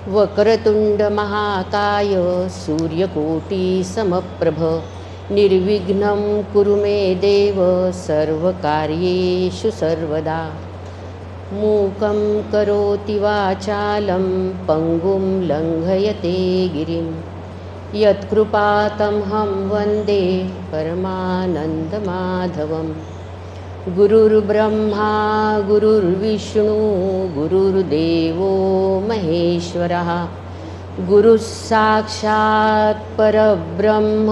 वक्रतुंड महाकाय सूर्यकोटी समप्रभ निर्विघ्नं कुरु मे देव सर्वकार्येषु सर्वदा। मूकं करोति वाचालं पङ्गुं लङ्घयते गिरिं यत्कृपातमहं वन्दे परमानन्दमाधवम्। गुरुर्ब्रह्मा गुरुर्विष्णु गुरुर्देवो महेश्वरः गुरुः साक्षात् परब्रह्म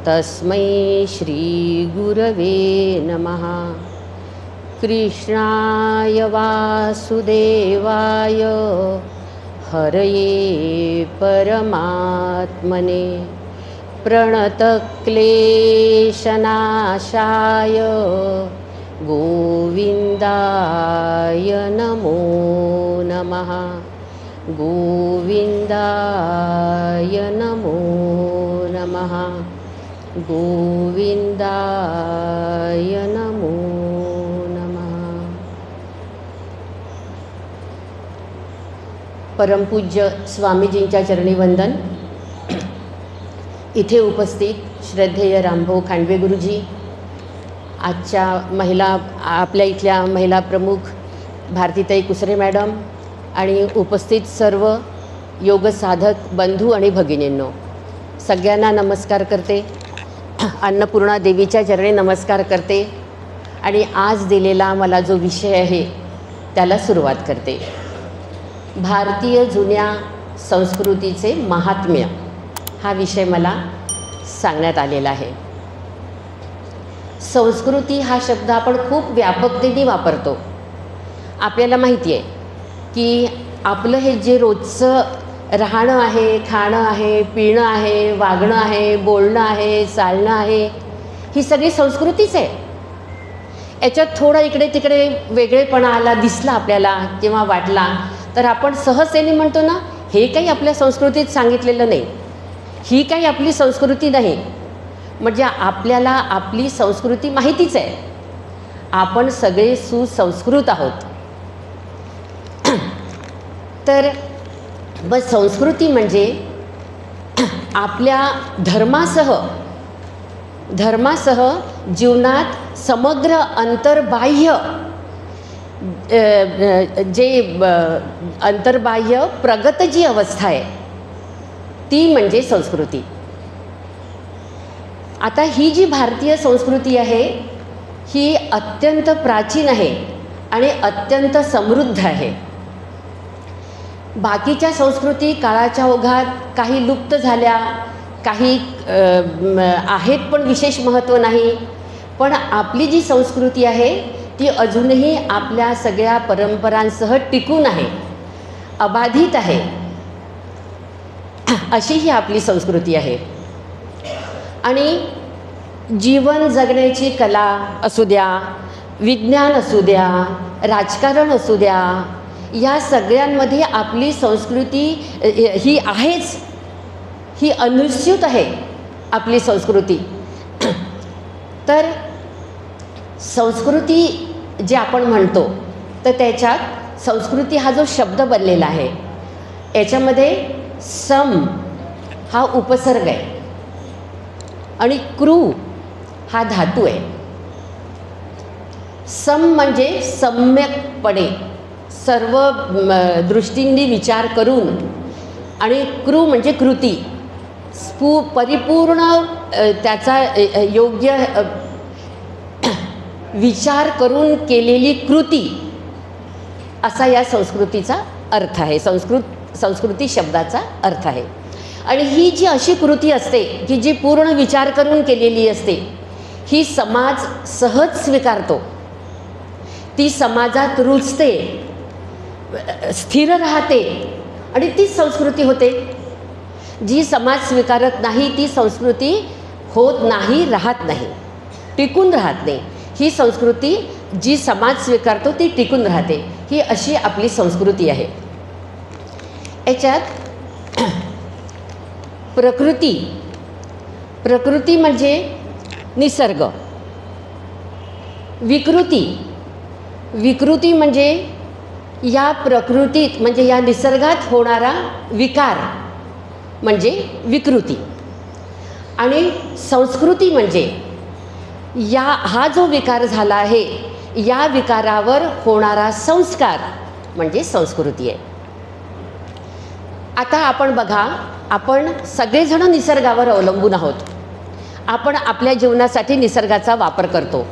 तस्मै श्रीगुरवे नमः। कृष्णाय वासुदेवाय हरये परमात्मने प्रणतक्लेशनाशाय गोविन्दाय नमो नमः। गोविन्दाय नमो नमः। गोविन्दाय नमो नमः। परमपूज्य स्वामीजींच्या चरणी वंदन। इथे उपस्थित श्रद्धेय रामभाऊ खांडवे गुरुजी, आजच्या आपल्या इथल्या महिला प्रमुख भारतीताई कुसरे मॅडम आणि उपस्थित सर्व योग साधक बंधू आणि भगिनींनो, सगळ्यांना नमस्कार करते। अन्नपूर्णा देवीच्या चरणी नमस्कार करते आणि आज दिलेला मला जो विषय आहे त्याला सुरुवात करते। भारतीय जुन्या संस्कृतीचे महात्म्य हा विषय मला सांगण्यात आलेला आहे। संस्कृती हा शब्द आपण खूप व्यापकतेने वापरतो। आपल्याला माहिती आहे की आपलं हे जे रोजचं राहणं आहे, खाणं आहे, पिणं आहे, वागणं आहे, बोलणं आहे, चालणं आहे, ही सगळी संस्कृतीच आहे। याच्यात थोडं इकडे तिकडे वेगळेपणा आला, दिसला आपल्याला किंवा वाटला तर आपण सहजतेने म्हणतो ना, हे काही आपल्या संस्कृतीत सांगितलेलं नाही, ही काही आपली संस्कृती नाही। म्हणजे आपल्याला आपली संस्कृती माहितीच आहे, आपण सगळे सुसंस्कृत आहोत। तर बस संस्कृती म्हणजे आपल्या धर्मासह जीवनात समग्र अंतर्बाह्य अंतर्बाह्य प्रगत जी अवस्था आहे ती म्हणजे संस्कृती। आता ही जी भारतीय संस्कृती आहे ही अत्यंत प्राचीन आहे आणि अत्यंत समृद्ध आहे। बाकीच्या संस्कृती काळाच्या ओघात काही लुप्त झाल्या, काही आहेत पण विशेष महत्त्व नाही, पण आपली जी संस्कृती आहे ती अजूनही आपल्या सगळ्या परंपरांसह टिकून आहे, अबाधित आहे। अशी ही आपली संस्कृती आहे। आणि जीवन जगण्याची कला असू द्या, विज्ञान असू द्या, राजकारण असू द्या, या सगळ्यांमध्ये आपली संस्कृती ही आहेच, ही अनुस्यूत आहे आपली संस्कृती। तर संस्कृती जे आपण म्हणतो तर त्याच्यात संस्कृती हा जो शब्द बनलेला आहे याच्यामध्ये सम हा उपसर्ग आहे आणि कृ हा धातू आहे। सम म्हणजे सम्यकपणे सर्व दृष्टींनी विचार करून, आणि कृ म्हणजे कृती, परिपूर्ण त्याचा योग्य विचार करून केलेली कृती असा या संस्कृतीचा अर्थ आहे, संस्कृती शब्दाचा अर्थ आहे। आणि ही जी अशी कृती असते की जी पूर्ण विचार करून केलेली असते ही समाज सहज स्वीकारतो, ती समाजात रुजते, स्थिर राहते आणि ती संस्कृती होते। जी समाज स्वीकारत नाही ती संस्कृती होत नाही, राहत नाही, टिकून राहत नाही। ही संस्कृती जी समाज स्वीकारतो ती टिकून राहते, ही अशी आपली संस्कृती आहे। याच्यात प्रकृती म्हणजे निसर्ग, विकृती म्हणजे या प्रकृतीत म्हणजे या निसर्गात होणारा विकार म्हणजे विकृती, आणि संस्कृती म्हणजे हा जो विकार झाला आहे या विकारावर होणारा संस्कार म्हणजे संस्कृती आहे. आता आपण बघा, आपण सगळेजण निसर्गावर अवलंबून आहोत. आपण आपल्या जीवनासाठी निसर्गाचा वापर करतो.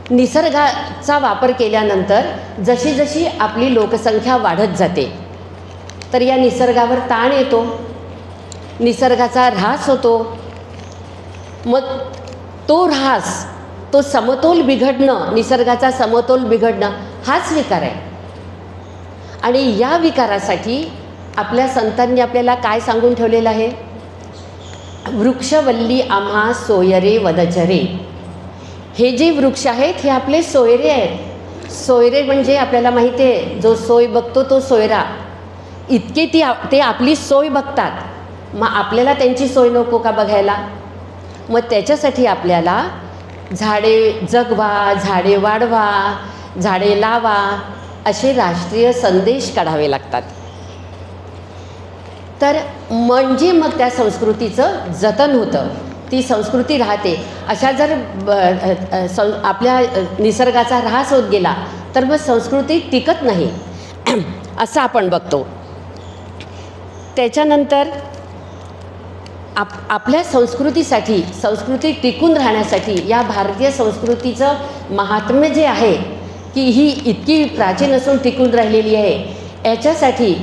निसर्गाचा वापर केल्यानंतर जशी जशी आपली लोकसंख्या वाढत जाते तर या निसर्गावर ताण येतो, निसर्गाचा ऱ्हास होतो. मग तो ऱ्हास, तो समतोल बिघडणं, निसर्गाचा समतोल बिघडणं हाच विकार आहे. आणि या विकारासाठी आपल्या संतांनी आपल्याला काय सांगून ठेवलेलं आहे? वृक्षवल्ली आम्हा सोयरे वनचरे. हे जे वृक्ष आहेत हे आपले सोयरे आहेत. सोयरे म्हणजे आपल्याला माहिती आहे, जो सोय बघतो तो सोयरा. इतके ते आपली सोय बघतात, मग आपल्याला त्यांची सोय नको का बघायला? मग त्याच्यासाठी आपल्याला झाडे जगवा, झाडे वाढवा, झाडे लावा असे राष्ट्रीय संदेश काढावे लागतात. तर म्हणजे मग त्या संस्कृतीचं जतन होतं, ती संस्कृती राहते. अशा जर आपल्या निसर्गाचा ऱ्हास होत गेला तर मग संस्कृती टिकत नाही असं आपण बघतो. त्याच्यानंतर आपल्या संस्कृतीसाठी, संस्कृती टिकून राहण्यासाठी या भारतीय संस्कृतीचं महात्म्य जे आहे की ही इतकी प्राचीन असून टिकून राहिलेली आहे, याच्यासाठी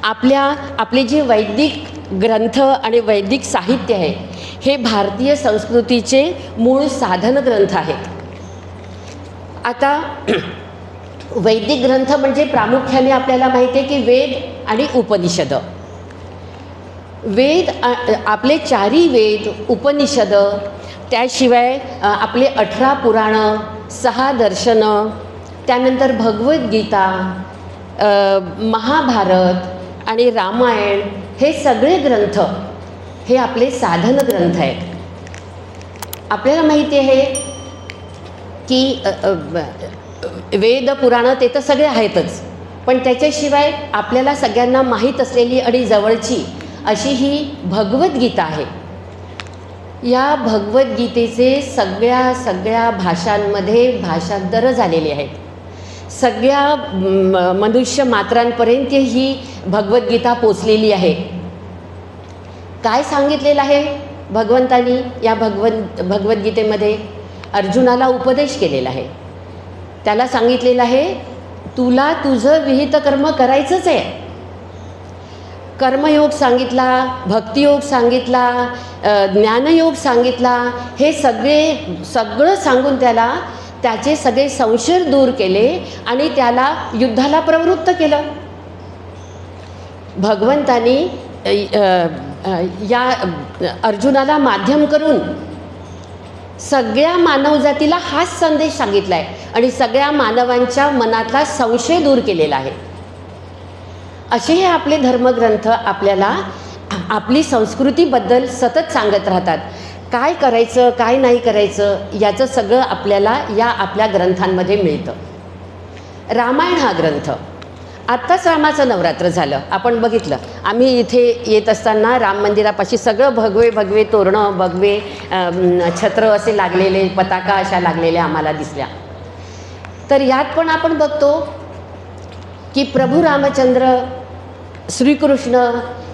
आपले जे वैदिक ग्रंथ आणि वैदिक साहित्य आहे हे भारतीय संस्कृतीचे मूळ साधन ग्रंथ आहेत. आता वैदिक ग्रंथ म्हणजे प्रामुख्याने आपल्याला माहिती आहे की वेद आणि उपनिषद. वेद, आपले 4 वेद, उपनिषद, त्याशिवाय आपले 18 पुराणं, 6 दर्शनं, त्यानंतर भगवद्गीता, महाभारत आणि रामायण हे सगळे ग्रंथ हे आपले साधन ग्रंथ आहेत. आपल्याला माहिती आहे की वेद पुराणं ते तर सगळे आहेतच, पण त्याच्याशिवाय आपल्याला सगळ्यांना माहीत असलेली आणि जवळची अशी ही भगवद्गीता आहे. या भगवद्गीतेचे सगळ्या भाषांमध्ये भाषांतर झालेले आहेत. सगळ्या मनुष्य मात्रांपर्यंत ही भगवद्गीता पोचलेली आहे. काय सांगितलेलं आहे भगवंतानी या भगवद्गीतेमध्ये? अर्जुनाला उपदेश केलेला आहे. त्याला सांगितलेलं आहे, तुला तुझं विहित कर्म करायचंच आहे. कर्मयोग सांगितला, भक्तियोग सांगितला, ज्ञानयोग सांगितला. हे सगळं सांगून त्याचे सगळे संशय दूर केले आणि त्याला युद्धाला प्रवृत्त केलं. भगवंतानी या अर्जुनाला माध्यम करून सगळ्या मानवजातीला हाच संदेश सांगितला आहे आणि सगळ्या मानवांच्या मनातला संशय दूर केलेला आहे. असे हे आपले धर्मग्रंथ आपल्याला आपली संस्कृतीबद्दल सतत सांगत राहतात. काय करायचं, काय नाही करायचं याचं सगळं आपल्याला या आपल्या ग्रंथांमध्ये मिळतं. रामायण हा ग्रंथ, आत्ताच रामाचं नवरात्र झालं, आपण बघितलं. आम्ही इथे येत असताना राम मंदिरापाशी सगळं भगवे भगवे तोरणं, भगवे छत्र असे लागलेले, पताका अशा लागलेल्या आम्हाला दिसल्या. तर यात पण आपण बघतो की प्रभू रामचंद्र श्रीकृष्ण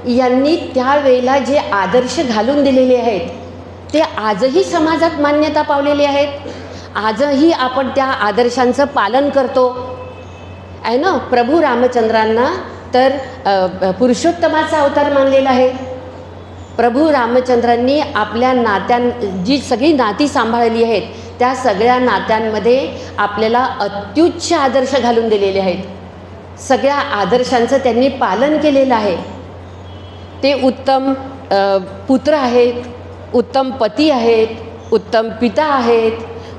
यांनी त्यावेळेला जे आदर्श घालून दिलेले आहेत ते आजही समाजात मान्यता पावलेले आहेत. आजही आपण त्या आदर्शांचं पालन करतो आहे ना. प्रभू रामचंद्रांना तर पुरुषोत्तमाचा अवतार मानलेला आहे. प्रभू रामचंद्रांनी आपल्या जी सगळी नाती सांभाळली आहेत त्या सगळ्या नात्यांमध्ये आपल्याला अत्युच्च आदर्श घालून दिलेले आहेत. सगळ्या आदर्शांचं त्यांनी पालन केलेलं आहे. ते उत्तम पुत्र आहेत, उत्तम पती आहेत, उत्तम पिता आहेत,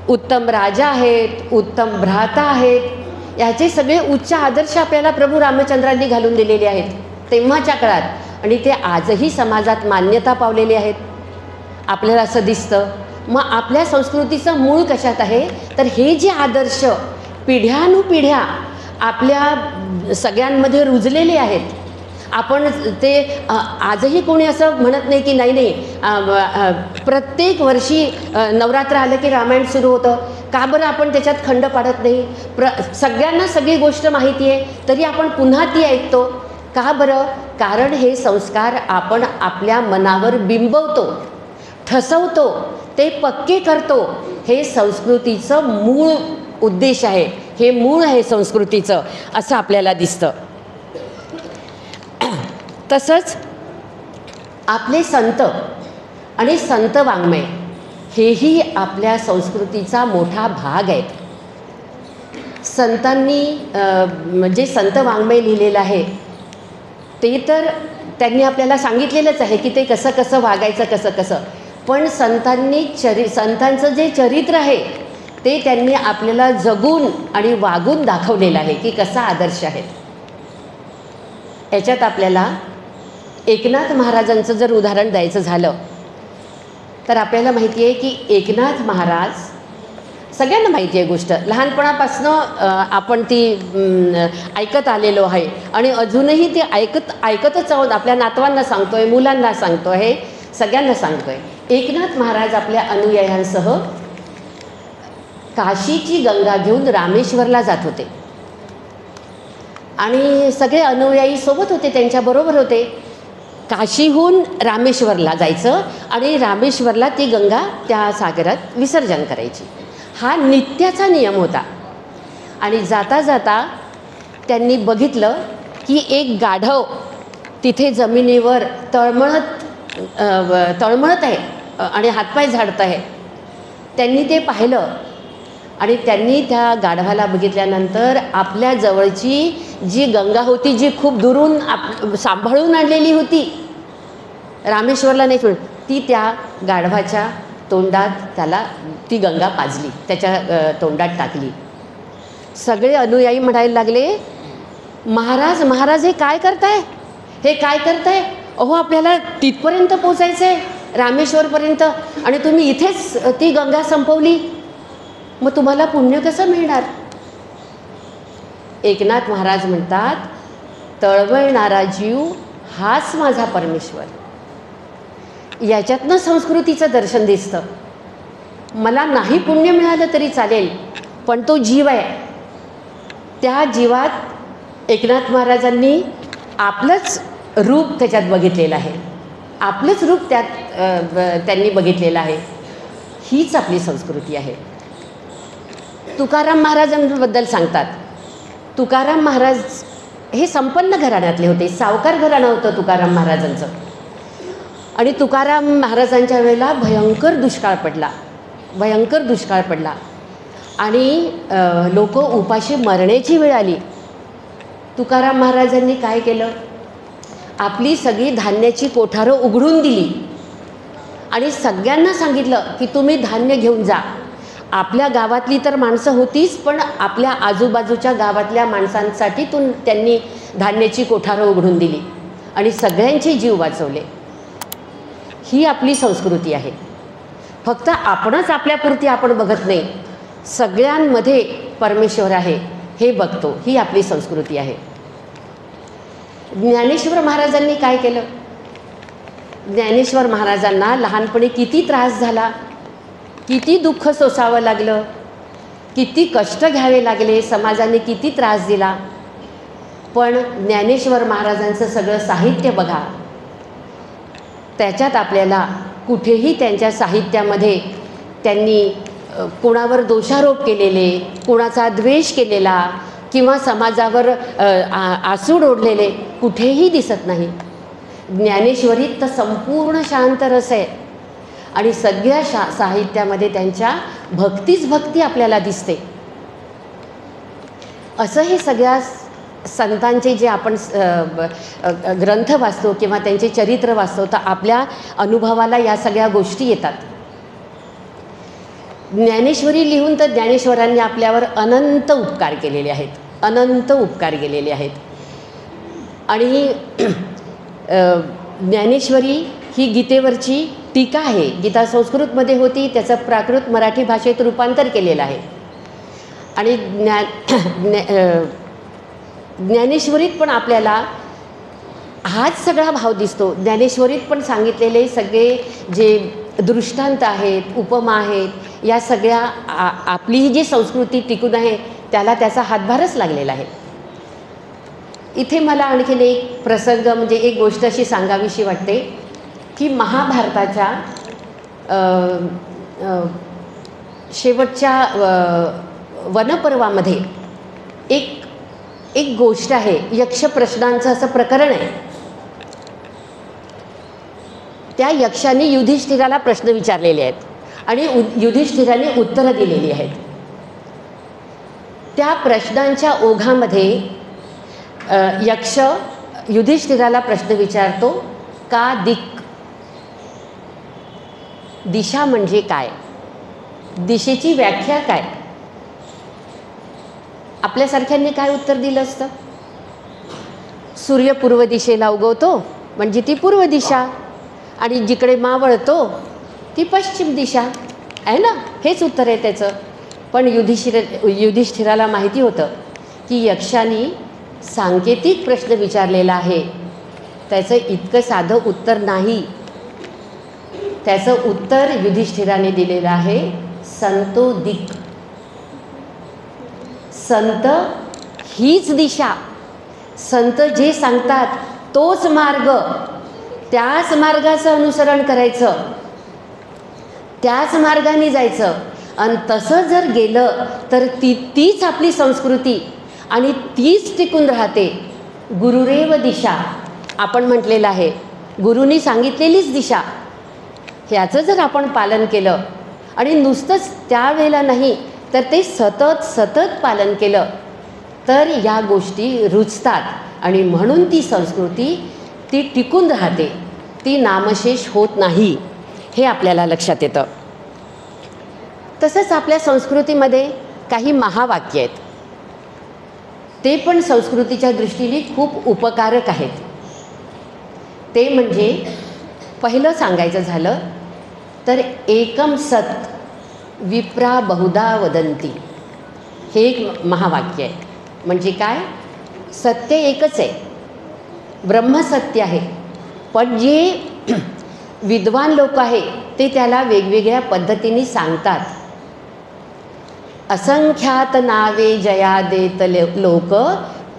उत्तम राजा आहेत, उत्तम भ्राता आहेत. याचे सगळे उच्च आदर्श आपल्याला प्रभू रामचंद्रांनी घालून दिलेले आहेत तेव्हाच्या काळात आणि ते आजही समाजात मान्यता पावलेले आहेत. आपल्याला असं दिसतं. मग आपल्या संस्कृतीचं मूळ कशात आहे तर हे जे आदर्श पिढ्यानुपिढ्या आपल्या सगळ्यांमध्ये रुजलेले आहेत. आपण ते आजही कोणी असं म्हणत नाही की नाही प्रत्येक वर्षी नवरात्र आलं की रामायण सुरू होतं. का बरं आपण त्याच्यात खंड पाडत नाही? सगळ्यांना सगळी गोष्ट माहिती आहे तरी आपण पुन्हा ती ऐकतो. का बरं? कारण हे संस्कार आपण आपल्या मनावर बिंबवतो, ठसवतो, ते पक्के करतो. हे संस्कृतीचं मूळ उद्देश आहे, हे मूळ आहे संस्कृतीचं, असं आपल्याला दिसतं. तसंच आपले संत आणि संत वाङ्मय हेही आपल्या संस्कृतीचा मोठा भाग आहेत. संतांनी म्हणजे संत वाङ्मय लिहिलेलं आहे ते तर त्यांनी आपल्याला सांगितलेलंच आहे की ते कसं कसं वागायचं, कसं कसं. पण संतांचं जे चरित्र आहे ते त्यांनी आपल्याला जगून आणि वागून दाखवलेलं आहे की कसा आदर्श आहे. याच्यात आपल्याला एकनाथ महाराजांचं जर उदाहरण द्यायचं झालं तर आपल्याला माहिती आहे की एकनाथ महाराज, सगळ्यांना माहिती आहे गोष्ट, लहानपणापासून आपण ती ऐकत आलेलो आहे आणि अजूनही ती ऐकतच आहोत. आपल्या नातवांना सांगतोय, मुलांना सांगतोय, सगळ्यांना सांगतोय. एकनाथ महाराज आपल्या अनुयायांसह काशीची गंगा घेऊन रामेश्वरला जात होते आणि सगळे अनुयायी सोबत होते, त्यांच्याबरोबर होते. काशीहून रामेश्वरला जायचं आणि रामेश्वरला ती गंगा त्या सागरात विसर्जन करायची. हा नित्याचा नियम होता. आणि जाता जाता त्यांनी बघितलं की एक गाढव तिथे जमिनीवर तळमळत आहे आणि हातपाय झाडत आहे. त्यांनी ते पाहिलं आणि त्यांनी त्या गाढवाला बघितल्यानंतर आपल्या जवळची जी गंगा होती, जी खूप दुरून सांभाळून आणलेली होती, रामेश्वरला नाही सोडून, ती त्या गाढवाच्या तोंडात त्याला ती गंगा पाजली, त्याच्या तोंडात टाकली. सगळे अनुयायी म्हणायला लागले, महाराज महाराज हे काय करताय, हे काय करताय? अहो आपल्याला तिथपर्यंत पोचायचं आहे, रामेश्वरपर्यंत, आणि तुम्ही इथेच ती गंगा संपवली, मग तुम्हाला पुण्य कसं मिळणार? एकनाथ महाराज म्हणतात, तळमळणारा जीव हाच माझा परमेश्वर. याच्यातनं संस्कृतीचं दर्शन दिसतं. मला नाही पुण्य मिळालं तरी चालेल, पण तो जीव आहे, त्या जीवात एकनाथ महाराजांनी आपलंच रूप त्याच्यात बघितलेलं आहे, आपलंच रूप त्यात त्यांनी बघितलेलं आहे. हीच आपली संस्कृती आहे. तुकाराम महाराजांबद्दल सांगतात, तुकाराम महाराज हे संपन्न घराण्यातले होते, सावकार घराणं होतं तुकाराम महाराजांचं. आणि तुकाराम महाराजांच्या वेळेला भयंकर दुष्काळ पडला आणि लोक उपाशी मरण्याची वेळ आली. तुकाराम महाराजांनी काय केलं? आपली सगळी धान्याची कोठारं उघडून दिली आणि सगळ्यांना सांगितलं की तुम्ही धान्य घेऊन जा. आपल्या गावातली तर माणसं होतीच, पण आपल्या आजूबाजूच्या गावातल्या माणसांसाठी त्यांनी धान्याची कोठारं उघडून दिली आणि सगळ्यांचे जीव वाचवले. ही आपली संस्कृती आहे. फक्त आपणच आपल्यापुरती आपण बघत नाही, सगळ्यांमध्ये परमेश्वर आहे हे बघतो. ही आपली संस्कृती आहे. ज्ञानेश्वर महाराजांनी काय केलं? ज्ञानेश्वर महाराजांना लहानपणी किती त्रास झाला, किती दुःख सोसावं लागलं, किती कष्ट घ्यावे लागले, समाजाने किती त्रास दिला. पण ज्ञानेश्वर महाराजांचं सगळं साहित्य बघा, त्याच्यात आपल्याला कुठेही त्यांच्या साहित्यामध्ये त्यांनी कोणावर दोषारोप केलेले, कोणाचा द्वेष केलेला किंवा समाजावर आसूड ओढलेले कुठेही दिसत नाही. ज्ञानेश्वरीत तर संपूर्ण शांत रस आहे आणि सगळ्या साहित्यामध्ये त्यांच्या भक्तीच भक्ती आपल्याला दिसते. असं हे सगळ्या संतांचे जे आपण ग्रंथ वाचतो किंवा त्यांचे चरित्र वाचतो तर आपल्या अनुभवाला या सगळ्या गोष्टी येतात. ज्ञानेश्वरी लिहून तर ज्ञानेश्वरांनी आपल्यावर अनंत उपकार केलेले आहेत, अनंत उपकार केलेले आहेत. आणि ज्ञानेश्वरी ही गीतेवरची टीका आहे. गीता संस्कृतमध्ये होती, त्याचं प्राकृत मराठी भाषेत रूपांतर केलेलं आहे. आणि ज्ञानेश्वरीत पण आपल्याला हाच सगळा भाव दिसतो. ज्ञानेश्वरीत पण सांगितलेले सगळे जे दृष्टांत आहेत, उपमा आहेत, या सगळ्या आपली ही जी संस्कृती टिकून आहे त्याला त्याचा हातभारच लागलेला आहे. इथे मला आणखीन एक प्रसंग म्हणजे एक गोष्ट अशी सांगावीशी वाटते की महाभारताच्या शेवटच्या वनपर्वामध्ये एक गोष्ट आहे. यक्ष प्रश्नांचं असं प्रकरण आहे. त्या यक्षाने युधिष्ठिराला प्रश्न विचारलेले आहेत आणि युधिष्ठिराने उत्तरं दिलेली आहेत. त्या प्रश्नांच्या ओघामध्ये यक्ष युधिष्ठिराला प्रश्न विचारतो, का दिशा म्हणजे काय, दिशेची व्याख्या काय. आपल्यासारख्यांनी काय उत्तर दिलं असतं? सूर्य पूर्व दिशेला उगवतो म्हणजे ती पूर्व दिशा, आणि जिकडे मावळतो ती पश्चिम दिशा आहे ना, हेच उत्तर आहे त्याचं. पण युधिष्ठिराला माहिती होतं की यक्षाने सांकेतिक प्रश्न विचारलेला आहे, त्याचं इतकं साधं उत्तर नाही. त्याचं उत्तर युधिष्ठिराने दिलेलं आहे संतो दिक्. संत हीच दिशा, संत जे सांगतात तोच मार्ग, त्याच मार्गाचं अनुसरण करायचं, त्याच मार्गाने जायचं. आणि तसं जर गेलं तर तीच आपली संस्कृती आणि तीच टिकून राहते. गुरुरेव दिशा आपण म्हटलेलं आहे, गुरुनी सांगितलेलीच दिशा, ह्याचं जर आपण पालन केलं आणि नुसतंच त्यावेळेला नाही तर ते सतत सतत पालन केलं तर या गोष्टी रुजतात आणि म्हणून ती संस्कृती ती टिकून राहते, ती नामशेष होत नाही, हे आपल्याला लक्षात येतं. तसंच आपल्या संस्कृतीमध्ये काही महावाक्य आहेत, ते पण संस्कृतीच्या दृष्टीने खूप उपकारक आहेत. ते म्हणजे पहिलं सांगायचं झालं तर एकम सत विप्रा बहुधा वदंती, हे एक महावाक्य आहे. म्हणजे काय? सत्य एकच आहे, ब्रह्मसत्य आहे, पण जे विद्वान लोक आहे ते त्याला वेगवेगळ्या पद्धतीने सांगतात. असंख्यात नावे जया देत लोक,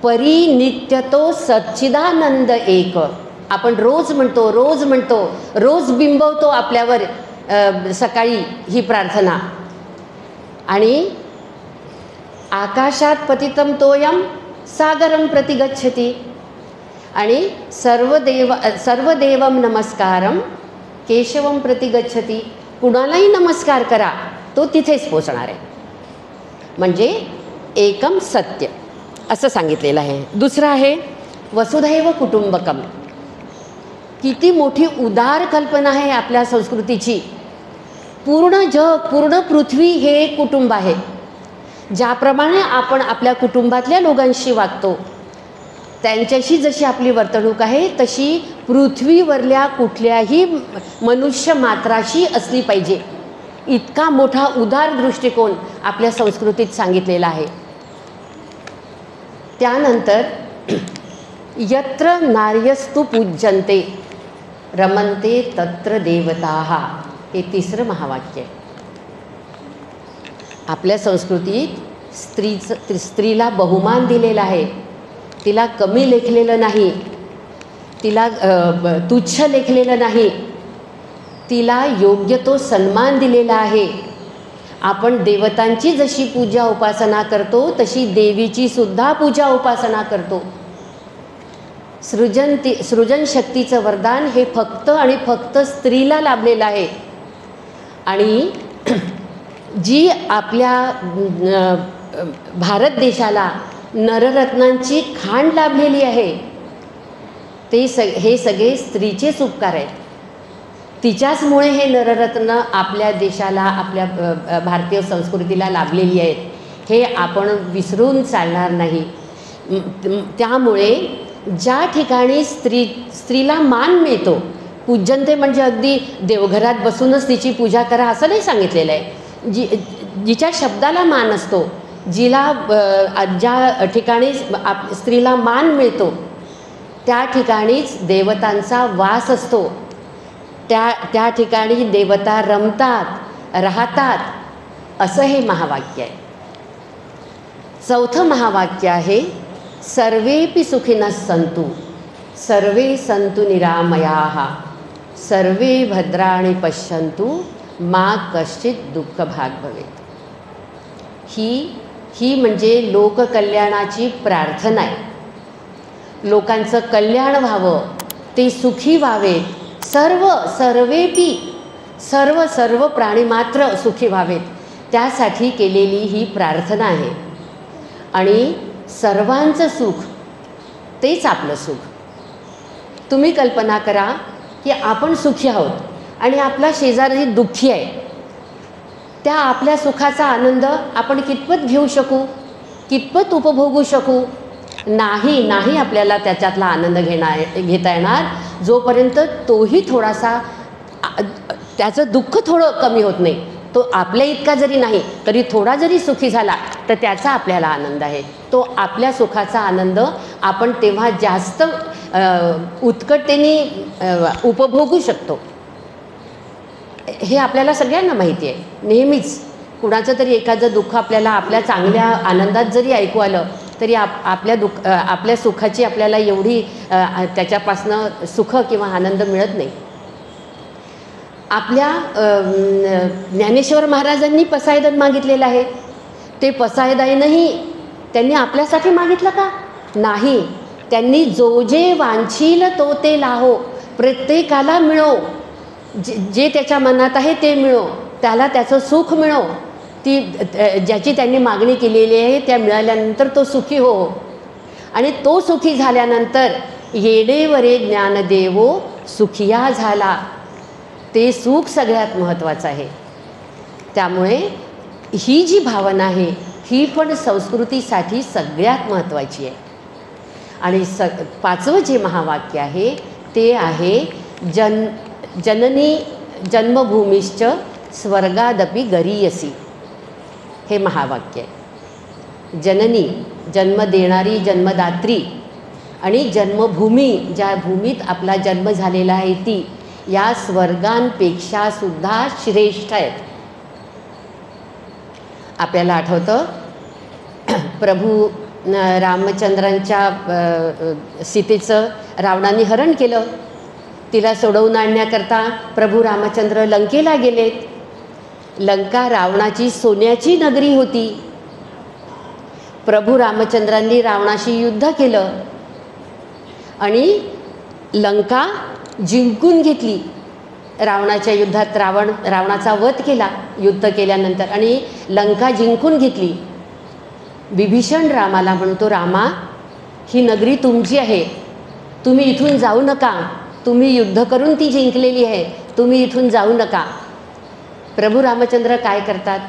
परी नित्यतो सच्चिदानंद एक. आपण रोज म्हणतो, रोज बिंबवतो आपल्यावर सकाळी ही प्रार्थना. आणि आकाशात पतितम तोयम सागरम प्रति गच्छति, आणि सर्वदेवम नमस्कारम केशवम प्रति गच्छति. कुणालाही नमस्कार करा, तो तिथेच पोचणार आहे. म्हणजे एकम सत्य असं सांगितलेलं आहे. दुसरं आहे वसुधैव कुटुंबकम. किती मोठी उदार कल्पना आहे आपल्या संस्कृतीची. पूर्ण जग, पूर्ण पृथ्वी हे एक कुटुंब आहे. ज्याप्रमाणे आपण आपल्या कुटुंबातल्या लोकांशी वागतो, त्यांच्याशी जशी आपली वर्तणूक आहे तशी पृथ्वीवरल्या कुठल्याही मनुष्य मात्राशी असली पाहिजे. इतका मोठा उदार दृष्टिकोन आपल्या संस्कृतीत सांगितलेला आहे. त्यानंतर यत्र नार्यस्तु पूज्यन्ते रमन्ते तत्र देवताः, हे तिसरं महावाक्य. आपल्या संस्कृतीत स्त्रीला बहुमान दिलेला आहे, तिला कमी लेखलेलं नाही, तिला तुच्छ लेखलेलं नाही, तिला योग्य तो सन्मान दिलेला आहे. आपण देवतांची जशी पूजा उपासना करतो तशी देवीची सुद्धा पूजा उपासना करतो. सृजन शक्तीचं वरदान हे फक्त आणि फक्त स्त्रीला लाभलेलं आहे. आणि जी आपल्या भारत देशाला नररत्नांची खाण लाभलेली आहे ते हे सगळे स्त्रीचेच उपकार आहेत. तिच्याचमुळे हे नररत्न आपल्या देशाला, आपल्या भारतीय संस्कृतीला लाभलेली आहेत, हे आपण विसरून चालणार नाही. त्यामुळे ज्या ठिकाणी स्त्रीला मान मिळतो, पूज्यन्ते म्हणजे अगदी देवघरात बसूनच तिची पूजा करा असं नाही सांगितलेलं आहे. जिच्या शब्दाला मान असतो जिला ज्या ठिकाणी स्त्रीला मान मिळतो त्या ठिकाणीच देवतांचा वास असतो, त्या ठिकाणी देवता रमतात, राहतात, असं हे महावाक्य आहे. चौथं महावाक्य आहे सर्वेपि सुखिनः सन्तु सर्वे सन्तु निरामयाः सर्वे भद्राणि पश्यन्तु मा कश्चित् दुःखभाग् भवेत्. ही म्हणजे लोककल्याणाची प्रार्थना आहे. लोकांचं कल्याण व्हावं, ते सुखी व्हावेत, सर्वेपी सर्व प्राणी मात्र सुखी व्हावेत, त्यासाठी केलेली ही प्रार्थना आहे. आणि सर्वांचं सुख तेच आपलं सुख. तुम्ही कल्पना करा की आपण सुखी आहोत आणि आपला शेजारी दुःखी आहे. त्या आपल्या सुखाचा आनंद आपण कितपत घेऊ शकू, कितपत उपभोगू शकू? नाही आपल्याला त्याच्यातला आनंद घेता येणार जोपर्यंत तोही थोडासा त्याचं दुःख थोडं कमी होत नाही. तो आपल्या इतका जरी नाही तरी थोडा जरी सुखी झाला तर त्याचा आपल्याला आनंद आहे. तो आपल्या सुखाचा आनंद आपण तेव्हा जास्त उत्कटतेने उपभोगू शकतो. हे आपल्याला सगळ्यांना माहिती आहे. नेहमीच कुणाचं तरी एखादं दुःख आपल्याला आपल्या चांगल्या आनंदात जरी ऐकू आलं तरी आपल्या सुखाची आपल्याला एवढी त्याच्यापासनं सुख किंवा आनंद मिळत नाही. आपल्या ज्ञानेश्वर महाराजांनी पसायदान मागितलेलं आहे. ते पसायदानही त्यांनी आपल्यासाठी मागितलं का? नाही. त्यांनी जो जे वांछील तो ते लाहो, प्रत्येकाला मिळो, जे त्याच्या मनात आहे ते मिळो, त्याला त्याचं सुख मिळो. ज्याची त्यांनी मागणी केलेली आहे त्या मिळाल्यानंतर तो सुखी हो. आणि तो सुखी झाल्यानंतर येडेवरे ज्ञानदेवो सुखिया झाला, ते सुख सगळ्यात महत्त्वाचं आहे. त्यामुळे ही जी भावना आहे ही पण संस्कृतीसाठी सगळ्यात महत्त्वाची आहे. आणि पाचवं जे महावाक्य आहे ते आहे जननी जन्मभूमिश्च स्वर्गादपि गरीयसी. हे महावाक्य आहे. जननी जन्म देणारी, जन्मदात्री, आणि जन्मभूमी ज्या भूमीत आपला जन्म झालेला आहे ती या स्वर्गांपेक्षा सुद्धा श्रेष्ठ आहेत. आपल्याला आठवतं प्रभू रामचंद्रांच्या सीतेचं रावणाने हरण केलं. तिला सोडवून आणण्याकरता प्रभू रामचंद्र लंकेला गेलेत. लंका रावणाची सोन्याची नगरी होती. प्रभू रामचंद्रांनी रावणाशी युद्ध केलं आणि लंका जिंकून घेतली. रावणाच्या युद्धात रावणाचा वध केला युद्ध केल्यानंतर, आणि लंका जिंकून घेतली. विभीषण रामाला म्हणतो, रामा, ही नगरी तुमची आहे, तुम्ही इथून जाऊ नका, तुम्ही युद्ध करून ती जिंकलेली आहे, तुम्ही इथून जाऊ नका. प्रभू रामचंद्र काय करतात?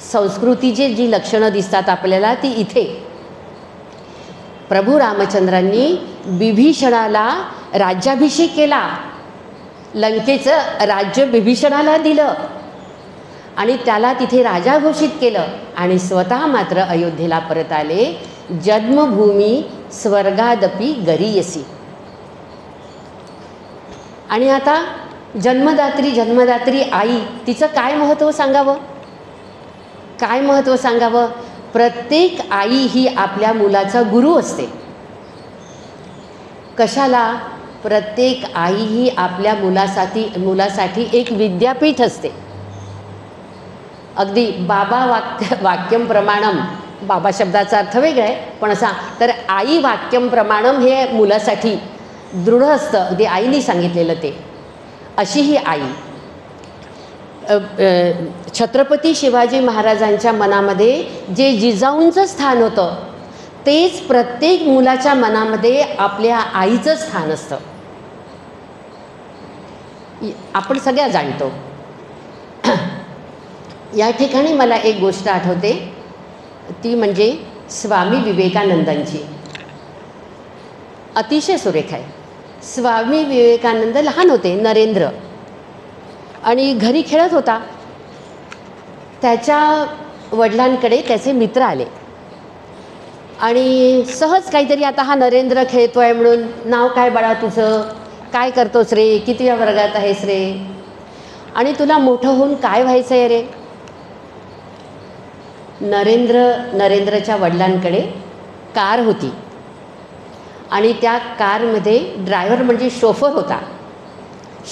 संस्कृतीची जी लक्षणं दिसतात आपल्याला ती इथे. प्रभू रामचंद्रांनी विभीषणाला राज्याभिषेक केला, लंकेचं राज्य विभीषणाला दिलं आणि त्याला तिथे राजा घोषित केलं, आणि स्वतः मात्र अयोध्येला परत आले. जन्मभूमी स्वर्गादपि गरीयसी. आणि आता जन्मदात्री आई, तिचं काय महत्त्व सांगावं, काय महत्त्व सांगावं? प्रत्येक आई ही आपल्या मुलाचा गुरु असते. कशाला? प्रत्येक आई ही आपल्या मुलासाठी एक विद्यापीठ असते. अगदी बाबा वाक्यम प्रमाणम, बाबा शब्दाचा अर्थ वेगळा आहे, पण असा तर आई वाक्यम प्रमाणम हे मुलासाठी दृढ असतं. अगदी आईने सांगितलेलं ते. अशी ही आई. छत्रपती शिवाजी महाराजांच्या मनामध्ये जे जिजाऊंचं स्थान होतं तेच प्रत्येक मुलाच्या मनामध्ये आपल्या आईचं स्थान असतं. आपण सगळ्या जाणतो. या ठिकाणी मला एक गोष्ट आठवते, ती म्हणजे स्वामी विवेकानंदांची. अतिशय सुरेख आहे. स्वामी विवेकानंद लहान होते, नरेंद्र, आणि घरी खेळत होता. त्याच्या वडिलांकडे त्याचे मित्र आले आणि सहज काहीतरी, आता हा नरेंद्र खेळतो आहे म्हणून, नाव काय बाळा तुझं, काय करतोस रे, कितव्या वर्गात आहेस रे, आणि तुला मोठं होऊन काय व्हायचं आहे रे. नरेंद्रच्या वडिलांकडे कार होती आणि त्या कारमध्ये ड्रायव्हर म्हणजे शोफर होता.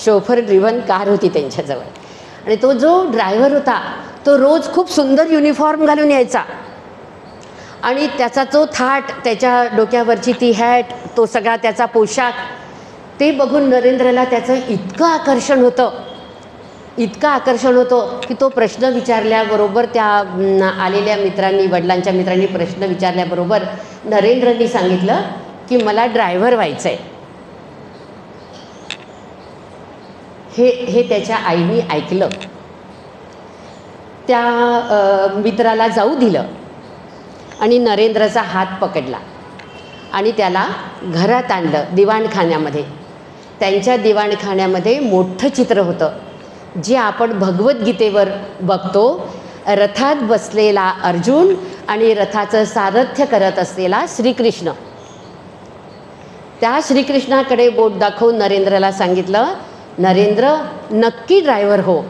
शोफर ड्रिव्हन कार होती त्यांच्याजवळ. आणि तो जो ड्रायव्हर होता तो रोज खूप सुंदर युनिफॉर्म घालून यायचा आणि त्याचा तो थाट, त्याच्या डोक्यावरची ती हॅट, तो सगळा त्याचा पोशाख, ते बघून नरेंद्रला त्याचं इतकं आकर्षण होतं की तो प्रश्न विचारल्याबरोबर, त्या आलेल्या मित्रांनी, वडिलांच्या मित्रांनी प्रश्न विचारल्याबरोबर नरेंद्रनी सांगितलं की मला ड्रायव्हर व्हायचं आहे. हे त्याच्या आईने ऐकलं. त्या मित्राला जाऊ दिलं आणि नरेंद्रचा हात पकडला आणि त्याला घरात आणलं, दिवाणखान्यामध्ये. त्यांच्या दिवाणखान्यामध्ये मोठं चित्र होतं जे आपण भगवद्गीतेवर बघतो. रथात बसलेला अर्जुन आणि रथाचं सारथ्य करत असलेला श्रीकृष्ण. त्या श्रीकृष्णाकडे बोट दाखवून नरेंद्रला सांगितलं, नरेंद्र नक्की ड्रायव्हर हो,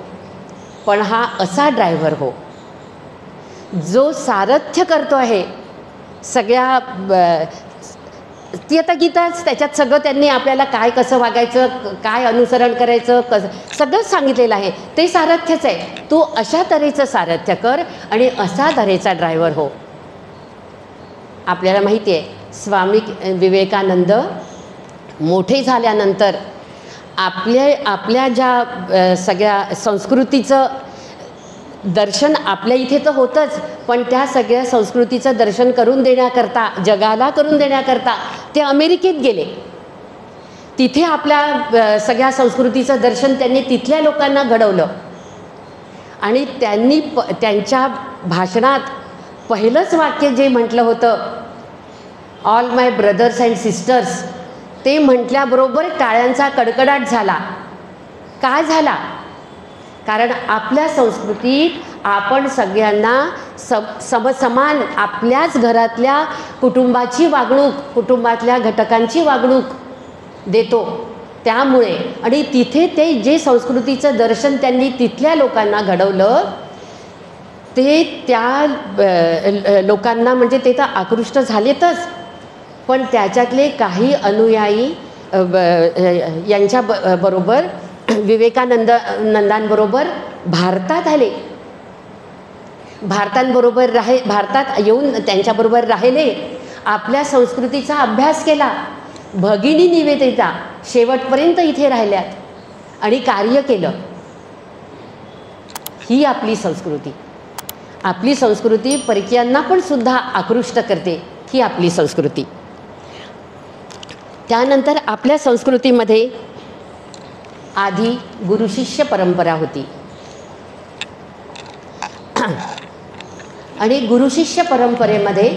पण हा असा ड्रायव्हर हो जो सारथ्य करतो आहे सगळ्या. ती आता गीताच, त्याच्यात सगळं त्यांनी आपल्याला काय कसं वागायचं, काय अनुसरण करायचं, सगळंच सांगितलेलं आहे. ते सारथ्यच आहे. तू अशा तऱ्हेचं सारथ्य कर आणि असा तऱ्हेचा ड्रायव्हर हो. आपल्याला माहिती आहे स्वामी विवेकानंद मोठे झाल्यानंतर आपल्या ज्या सगळ्या संस्कृतीचं दर्शन आपल्या इथे तर होतंच, पण त्या सगळ्या संस्कृतीचं दर्शन करून देण्याकरता, जगाला करून देण्याकरता ते अमेरिकेत गेले. तिथे आपल्या सगळ्या संस्कृतीचं दर्शन त्यांनी तिथल्या लोकांना घडवलं आणि त्यांनी त्यांच्या भाषणात पहिलंच वाक्य जे म्हटलं होतं, all my brothers and sisters, ते म्हटल्याबरोबर टाळ्यांचा कडकडाट झाला. काय झाला? कारण आपल्या संस्कृतीत आपण सगळ्यांना समसमान आपल्याच घरातल्या कुटुंबाची वागणूक, कुटुंबातल्या घटकांची वागणूक देतो. त्यामुळे आणि तिथे ते जे संस्कृतीचं दर्शन त्यांनी तिथल्या लोकांना घडवलं ते त्या लोकांना म्हणजे ते तर आकृष्ट झालेतच, पण त्याच्यातले काही अनुयायी यांच्या बरोबर विवेकानंदांबरोबर भारतात आले. भारतात येऊन त्यांच्याबरोबर राहिले, आपल्या संस्कृतीचा अभ्यास केला. भगिनी निवेदिता शेवटपर्यंत इथे राहिल्यात आणि कार्य केलं. ही आपली संस्कृती. आपली संस्कृती परकीयांना पण सुद्धा आकृष्ट करते. ही आपली संस्कृती. त्यानंतर आपल्या संस्कृतीमध्ये आधी गुरुशिष्य परंपरा होती आणि गुरुशिष्य परंपरेमध्ये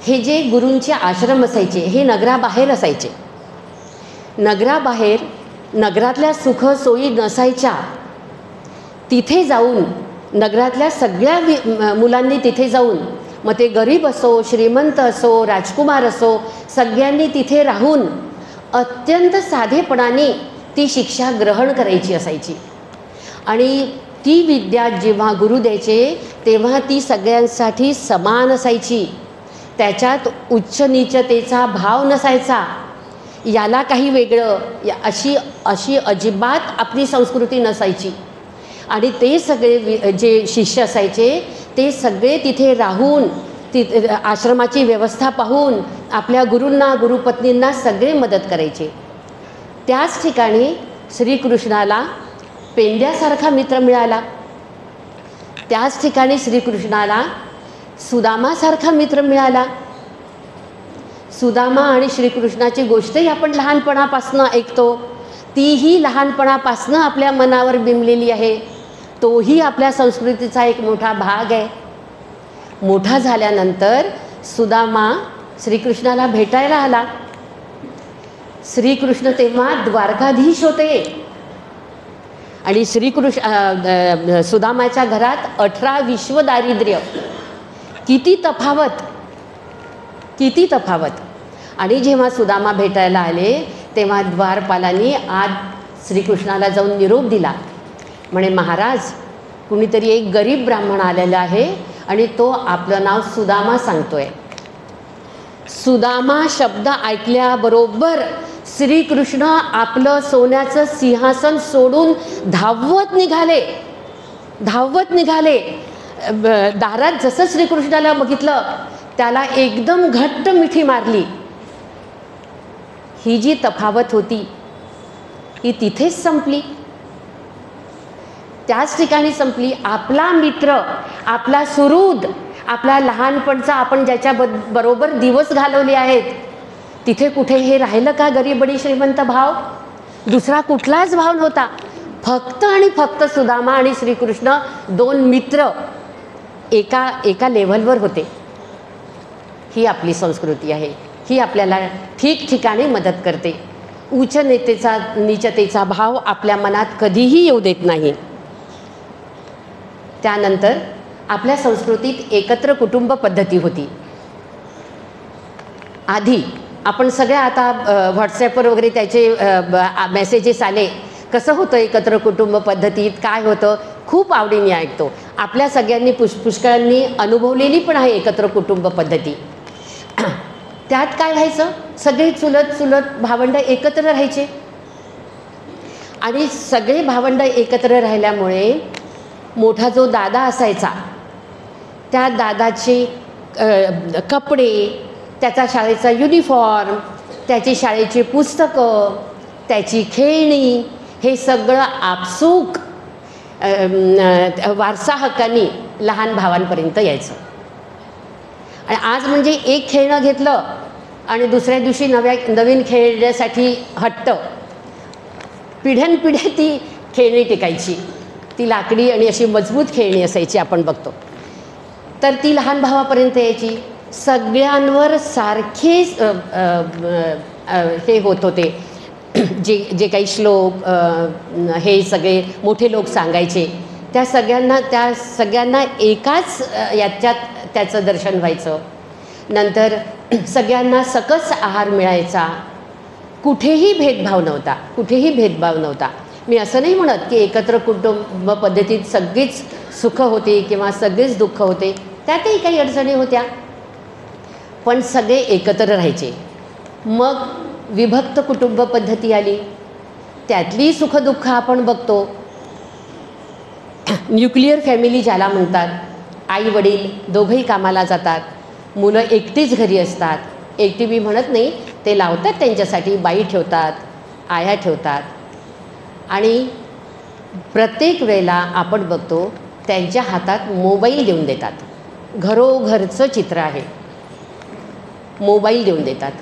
हे जे गुरूंचे आश्रम असायचे हे नगराबाहेर असायचे. नगराबाहेर नगरातल्या सुख सोयी नसायच्या. तिथे जाऊन नगरातल्या सगळ्या मुलांनी तिथे जाऊन, मग ते गरीब असो, श्रीमंत असो, राजकुमार असो, सगळ्यांनी तिथे राहून अत्यंत साधेपणाने ती शिक्षा ग्रहण करायची असायची. आणि ती विद्या जेव्हा गुरु द्यायचे तेव्हा ती सगळ्यांसाठी समान असायची. त्याच्यात उच्च नीचतेचा भाव नसायचा. याला काही वेगळं अशी अजिबात आपली संस्कृती नसायची. आणि ते सगळे जे शिष्य असायचे ते सगळे तिथे राहून आश्रमाची व्यवस्था पाहून आपल्या गुरूंना, गुरुपत्नींना सगळे मदत करायचे. त्याच ठिकाणी श्रीकृष्णाला पेंड्यासारखा मित्र मिळाला. त्याच ठिकाणी श्रीकृष्णाला सुदामासारखा मित्र मिळाला. सुदामा आणि श्रीकृष्णाची गोष्टही आपण लहानपणापासनं ऐकतो. तीही लहानपणापासनं आपल्या मनावर बिंबलेली आहे. तोही आपल्या संस्कृतीचा एक मोठा भाग आहे. मोठा झाल्यानंतर सुदामा श्रीकृष्णाला भेटायला आला. श्रीकृष्ण तेव्हा द्वारकाधीश होते आणि सुदामाच्या घरात 18 विश्व दारिद्र्य. किती तफावत, किती तफावत. आणि जेव्हा सुदामा भेटायला आले तेव्हा द्वारपालांनी आज श्रीकृष्णाला जाऊन निरोप दिला. म्हणे महाराज, कुणीतरी एक गरीब ब्राह्मण आलेला आहे आणि तो आपलं नाव सुदामा सांगतोय. सुदामा शब्द ऐकल्याबरोबर श्रीकृष्ण आपलं सोन्याचं सिंहासन सोडून धावत निघाले, धावत निघाले. दारात जसं श्रीकृष्णाला बघितलं त्याला एकदम घट्ट मिठी मारली. ही जी तफावत होती ही तिथेच संपली, त्याच ठिकाणी संपली. आपला मित्र, आपला सुहृद, आपला लहानपणचा, आपण ज्याच्या बरोबर दिवस घालवले आहेत, तिथे कुठे हे राहिलं का गरीब आणि श्रीमंत भाव? दुसरा कुठलाच भाव नव्हता. फक्त आणि फक्त सुदामा आणि श्रीकृष्ण दोन मित्र एका लेव्हलवर होते. ही आपली संस्कृती आहे. ही आपल्याला ठिकठिकाणी मदत करते. उच्च नीचतेचा भाव आपल्या मनात कधीही येऊ देत नाही. त्यानंतर आपल्या संस्कृतीत एकत्र कुटुंब पद्धती होती. आधी आपण सगळ्या, आता व्हॉट्सॲपवर वगैरे त्याचे मेसेजेस आले, कसं होतं एकत्र कुटुंब पद्धतीत, काय होतं, खूप आवडीने ऐकतो. आपल्या सगळ्यांनी पुष्कळांनी अनुभवलेली पण आहे एकत्र कुटुंब पद्धती. त्यात काय व्हायचं, सगळे चुलत भावंड एकत्र राहायचे. आणि सगळे भावंड एकत्र राहिल्यामुळे मोठा जो दादा असायचा, त्या दादाचे कपडे, त्याचा शाळेचा युनिफॉर्म, त्याची शाळेची पुस्तकं, त्याची खेळणी, हे सगळं आपसूक वारसा हक्कानी लहान भावांपर्यंत यायचं. आणि आज म्हणजे एक खेळणं घेतलं आणि दुसऱ्या दिवशी नवीन खेळण्यासाठी हट्ट. पिढ्यानपिढ्या ती खेळणी टिकायची. ती लाकडी आणि अशी मजबूत खेळणी असायची, आपण बघतो. तर ती लहान भावापर्यंत यायची. सगळ्यांवर सारखेच हे होत होते, जे काही श्लोक हे सगळे मोठे लोक सांगायचे, त्या सगळ्यांना एकाच याच्यात त्याचं दर्शन व्हायचं. नंतर सगळ्यांना सकस आहार मिळायचा. कुठेही भेदभाव नव्हता. मी असं नाही म्हणत की एकत्र कुटुंब पद्धतीत सगळीच सुख होती किंवा सगळेच दुःख होते. त्यातही काही अडचणी होत्या, पण सगळे एकत्र राहायचे. मग विभक्त कुटुंब पद्धती आली, त्यातली सुखदुःख आपण बघतो. न्यूक्लिअर फॅमिली ज्याला म्हणतात, आई वडील दोघंही कामाला जातात, मुलं एकटीच घरी असतात. एकटी मी म्हणत नाही, ते लावतात त्यांच्यासाठी, बाई ठेवतात, आया ठेवतात. आणि प्रत्येक वेळेला आपण बघतो त्यांच्या हातात मोबाईल देऊन देतात. घरोघरचं चित्र आहे, मोबाईल देऊन देतात.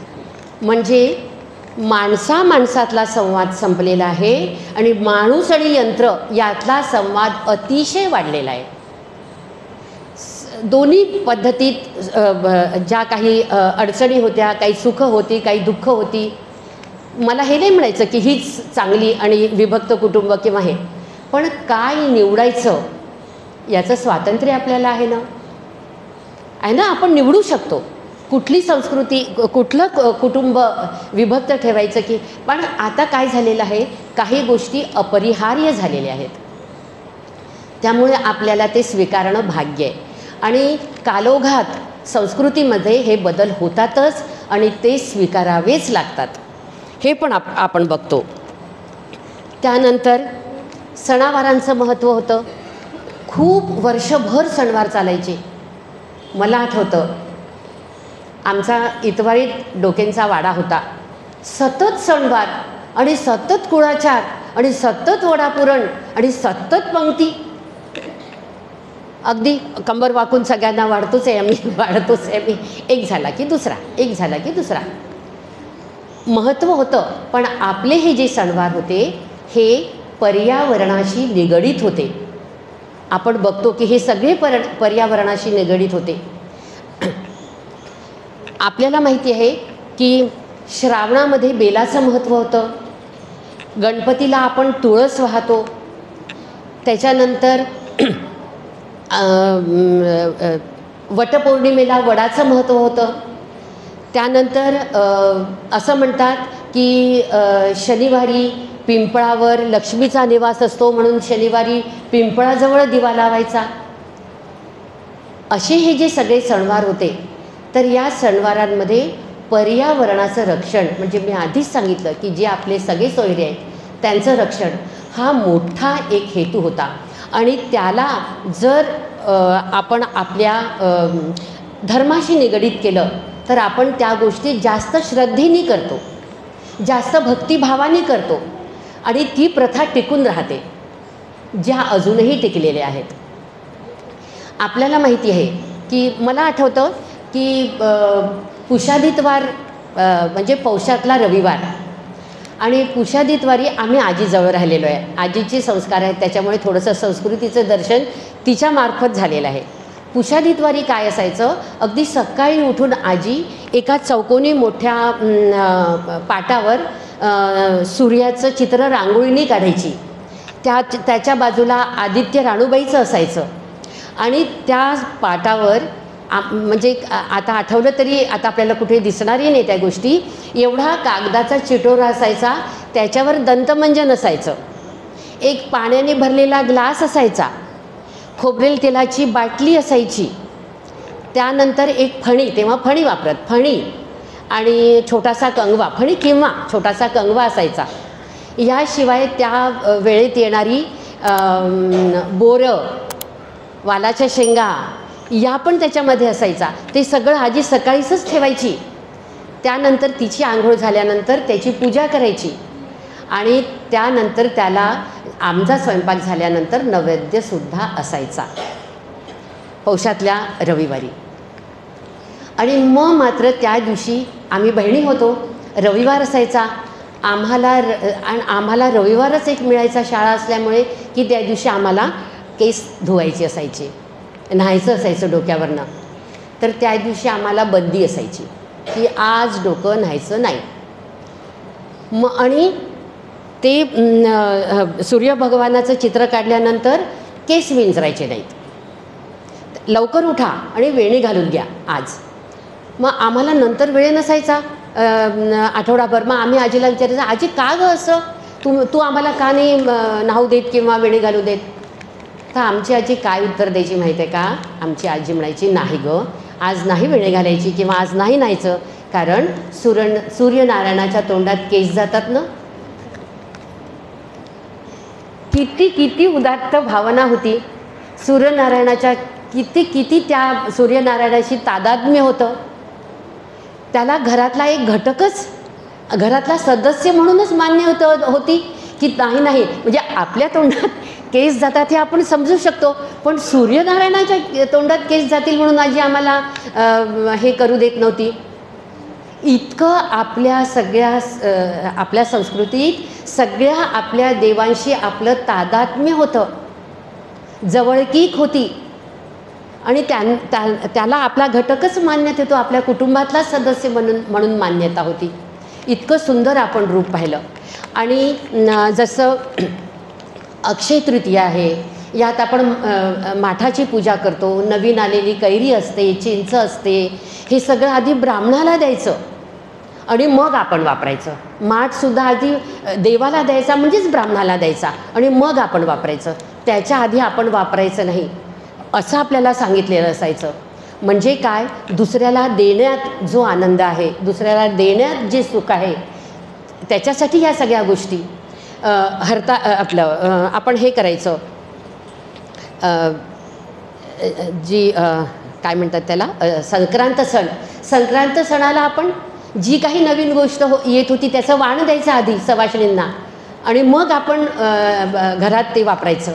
म्हणजे माणसातला संवाद संपलेला आहे आणि माणूस आणि यंत्र यातला संवाद अतिशय वाढलेला आहे. दोन्ही पद्धतीत ज्या काही अडचणी होत्या, काही सुख होती, काही दुःख होती. मला हे नाही म्हणायचं की हीच चांगली आणि विभक्त कुटुंब किंवा हे, पण काय निवडायचं याचं स्वातंत्र्य आपल्याला आहे ना. आपण निवडू शकतो कुठली संस्कृती, कुठलं कुटुंब विभक्त ठेवायचं की. पण आता काय झालेलं आहे, काही गोष्टी अपरिहार्य झालेल्या आहेत. त्यामुळे आपल्याला ते स्वीकारणं भाग्य आहे. आणि कालोघात संस्कृतीमध्ये हे बदल होतातच आणि ते स्वीकारावेच लागतात, हे पण आपण बघतो. त्यानंतर सणावारांचं महत्त्व होतं. खूप वर्षभर सणवार चालायचे. मला आठवतं, आमचा इतवारीत डोकेंचा वाडा होता. सतत सणवार आणि सतत कुळाचार आणि सतत वडापुरण आणि सतत पंक्ती. अगदी कंबर वाकून सगळ्यांना वाढतोच आहे आम्ही. एक झाला की दुसरा. महत्त्व होतं. पण आपले हे जे सणवार होते हे पर्यावरणाशी निगडीत होते. आपण बघतो की हे सगळे पर्यावरणाशी निगडीत होते. आपल्याला माहिती आहे की श्रावणामध्ये बेलाचं महत्त्व होतं. गणपतीला आपण तुळस वाहतो. त्याच्यानंतर वटपौर्णिमेला वडाचं महत्त्व होतं. त्यानंतर असं म्हणतात की शनिवारी पिंपळावर लक्ष्मीचा निवास असतो, म्हणून शनिवारी पिंपळाजवळ दिवा लावायचा. असे हे जे सगळे सणवार होते, तर या सणवारांमध्ये पर्यावरणाचं रक्षण, म्हणजे मी आधीच सांगितलं की जे आपले सगळे सोयरे आहेत त्यांचं रक्षण हा मोठा एक हेतू होता. आणि त्याला जर आपण आपल्या धर्माशी निगडीत केलं तर आपण त्या गोष्टी जास्त श्रद्धेने करतो, जास्त भक्तिभावाने करतो आणि ती प्रथा टिकून राहते, ज्या अजूनही टिकलेल्या आहेत. आपल्याला माहिती आहे की मला आठवतं की पुषादितवार म्हणजे पौषातला रविवार, आणि पुषादितवारी आम्ही आजीजवळ राहिलेलो आहे. आजीचे संस्कार आहेत, त्याच्यामुळे थोडंसं संस्कृतीचं दर्शन तिच्यामार्फत झालेलं आहे. पुषादितवारी काय असायचं, अगदी सकाळी उठून आजी एका चौकोनी मोठ्या पाटावर सूर्याचं चित्र रांगोळीने काढायची. त्याच्या बाजूला आदित्य राणूबाईचं असायचं आणि त्या पाटावर म्हणजे आता आठवलं तरी आता आपल्याला कुठे दिसणारही नाही त्या गोष्टी. एवढा कागदाचा चिटोरा असायचा, त्याच्यावर दंतमंजन असायचं, एक पाण्याने भरलेला ग्लास असायचा, खोबरेल तेलाची बाटली असायची, त्यानंतर एक फणी, तेव्हा फणी वापरत, फणी आणि छोटासा कंगवा, फणी किंवा छोटासा कंगवा असायचा. याशिवाय त्या वेळेत येणारी बोरं, वालाच्या शेंगा या पण त्याच्यामध्ये असायचा. ते सगळं आजी सकाळीच ठेवायची. त्यानंतर तिची आंघोळ झाल्यानंतर त्याची पूजा करायची आणि त्यानंतर त्याला आमचा स्वयंपाक झाल्यानंतर नैवेद्यसुद्धा असायचा पौषातल्या रविवारी. आणि मग मात्र त्या दिवशी आम्ही बहिणी होतो, रविवार असायचा आम्हाला रविवारच एक मिळायचा शाळा असल्यामुळे की त्या दिवशी आम्हाला केस धुवायची असायची, न्हायचं असायचं डोक्यावरनं. तर त्या दिवशी आम्हाला बंदी असायची की आज डोकं न्हायचं नाही. आणि ते सूर्यभगवानाचं चित्र काढल्यानंतर केस विंचरायचे नाहीत. लवकर उठा आणि वेणी घालून घ्या आज. मग आम्हाला नंतर वेळ नसायचा आठवडाभर. मग आम्ही आजीला विचारायचं, आजी का गं असं, तू आम्हाला का नाही न्हाऊ देत किंवा वेणी घालू देत. तर आमची आजी काय उत्तर द्यायची माहीत आहे का, आमची आजी म्हणायची, नाही गं, आज नाही वेणी घालायची किंवा आज नाही न्हायचं, कारण सूर्यनारायणाच्या तोंडात केस जातात ना. किती उदात्त भावना होती सूर्यनारायणाच्या, किती त्या सूर्यनारायणाशी तादात्म्य होतं. त्याला घरातला एक घटकच, घरातला सदस्य म्हणूनच मान्य होती की नाही म्हणजे आपल्या तोंडात केस जातात हे आपण समजू शकतो, पण सूर्यनारायणाच्या तोंडात केस जातील म्हणून आजी आम्हाला हे करू देत नव्हती. इतकं आपल्या संस्कृतीत सगळ्या आपल्या देवांशी आपलं तादात्म्य होतं, जवळकीक होती आणि त्याला आपला घटकच मान्यता होतो, आपल्या कुटुंबातला सदस्य म्हणून मान्यता होती. इतकं सुंदर आपण रूप पाहिलं. आणि जसं अक्षय तृतीया आहे, यात आपण माठाची पूजा करतो, नवीन आलेली कैरी असते, चिंच असते, हे सगळं आधी ब्राह्मणाला द्यायचं आणि मग आपण वापरायचं. माठसुद्धा आधी देवाला द्यायचा म्हणजेच ब्राह्मणाला द्यायचा आणि मग आपण वापरायचं, त्याच्या आधी आपण वापरायचं नाही असं आपल्याला सांगितलेलं असायचं. म्हणजे काय, दुसऱ्याला देण्यात जो आनंद आहे, दुसऱ्याला देण्यात जे सुख आहे, त्याच्यासाठी ह्या सगळ्या गोष्टी आपण हे करायचं. जी काय म्हणतात त्याला, संक्रांत सणाला आपण जी काही नवीन गोष्ट येत होती त्याचं वाण द्यायचं आधी सवाष्णींना आणि मग आपण घरात ते वापरायचं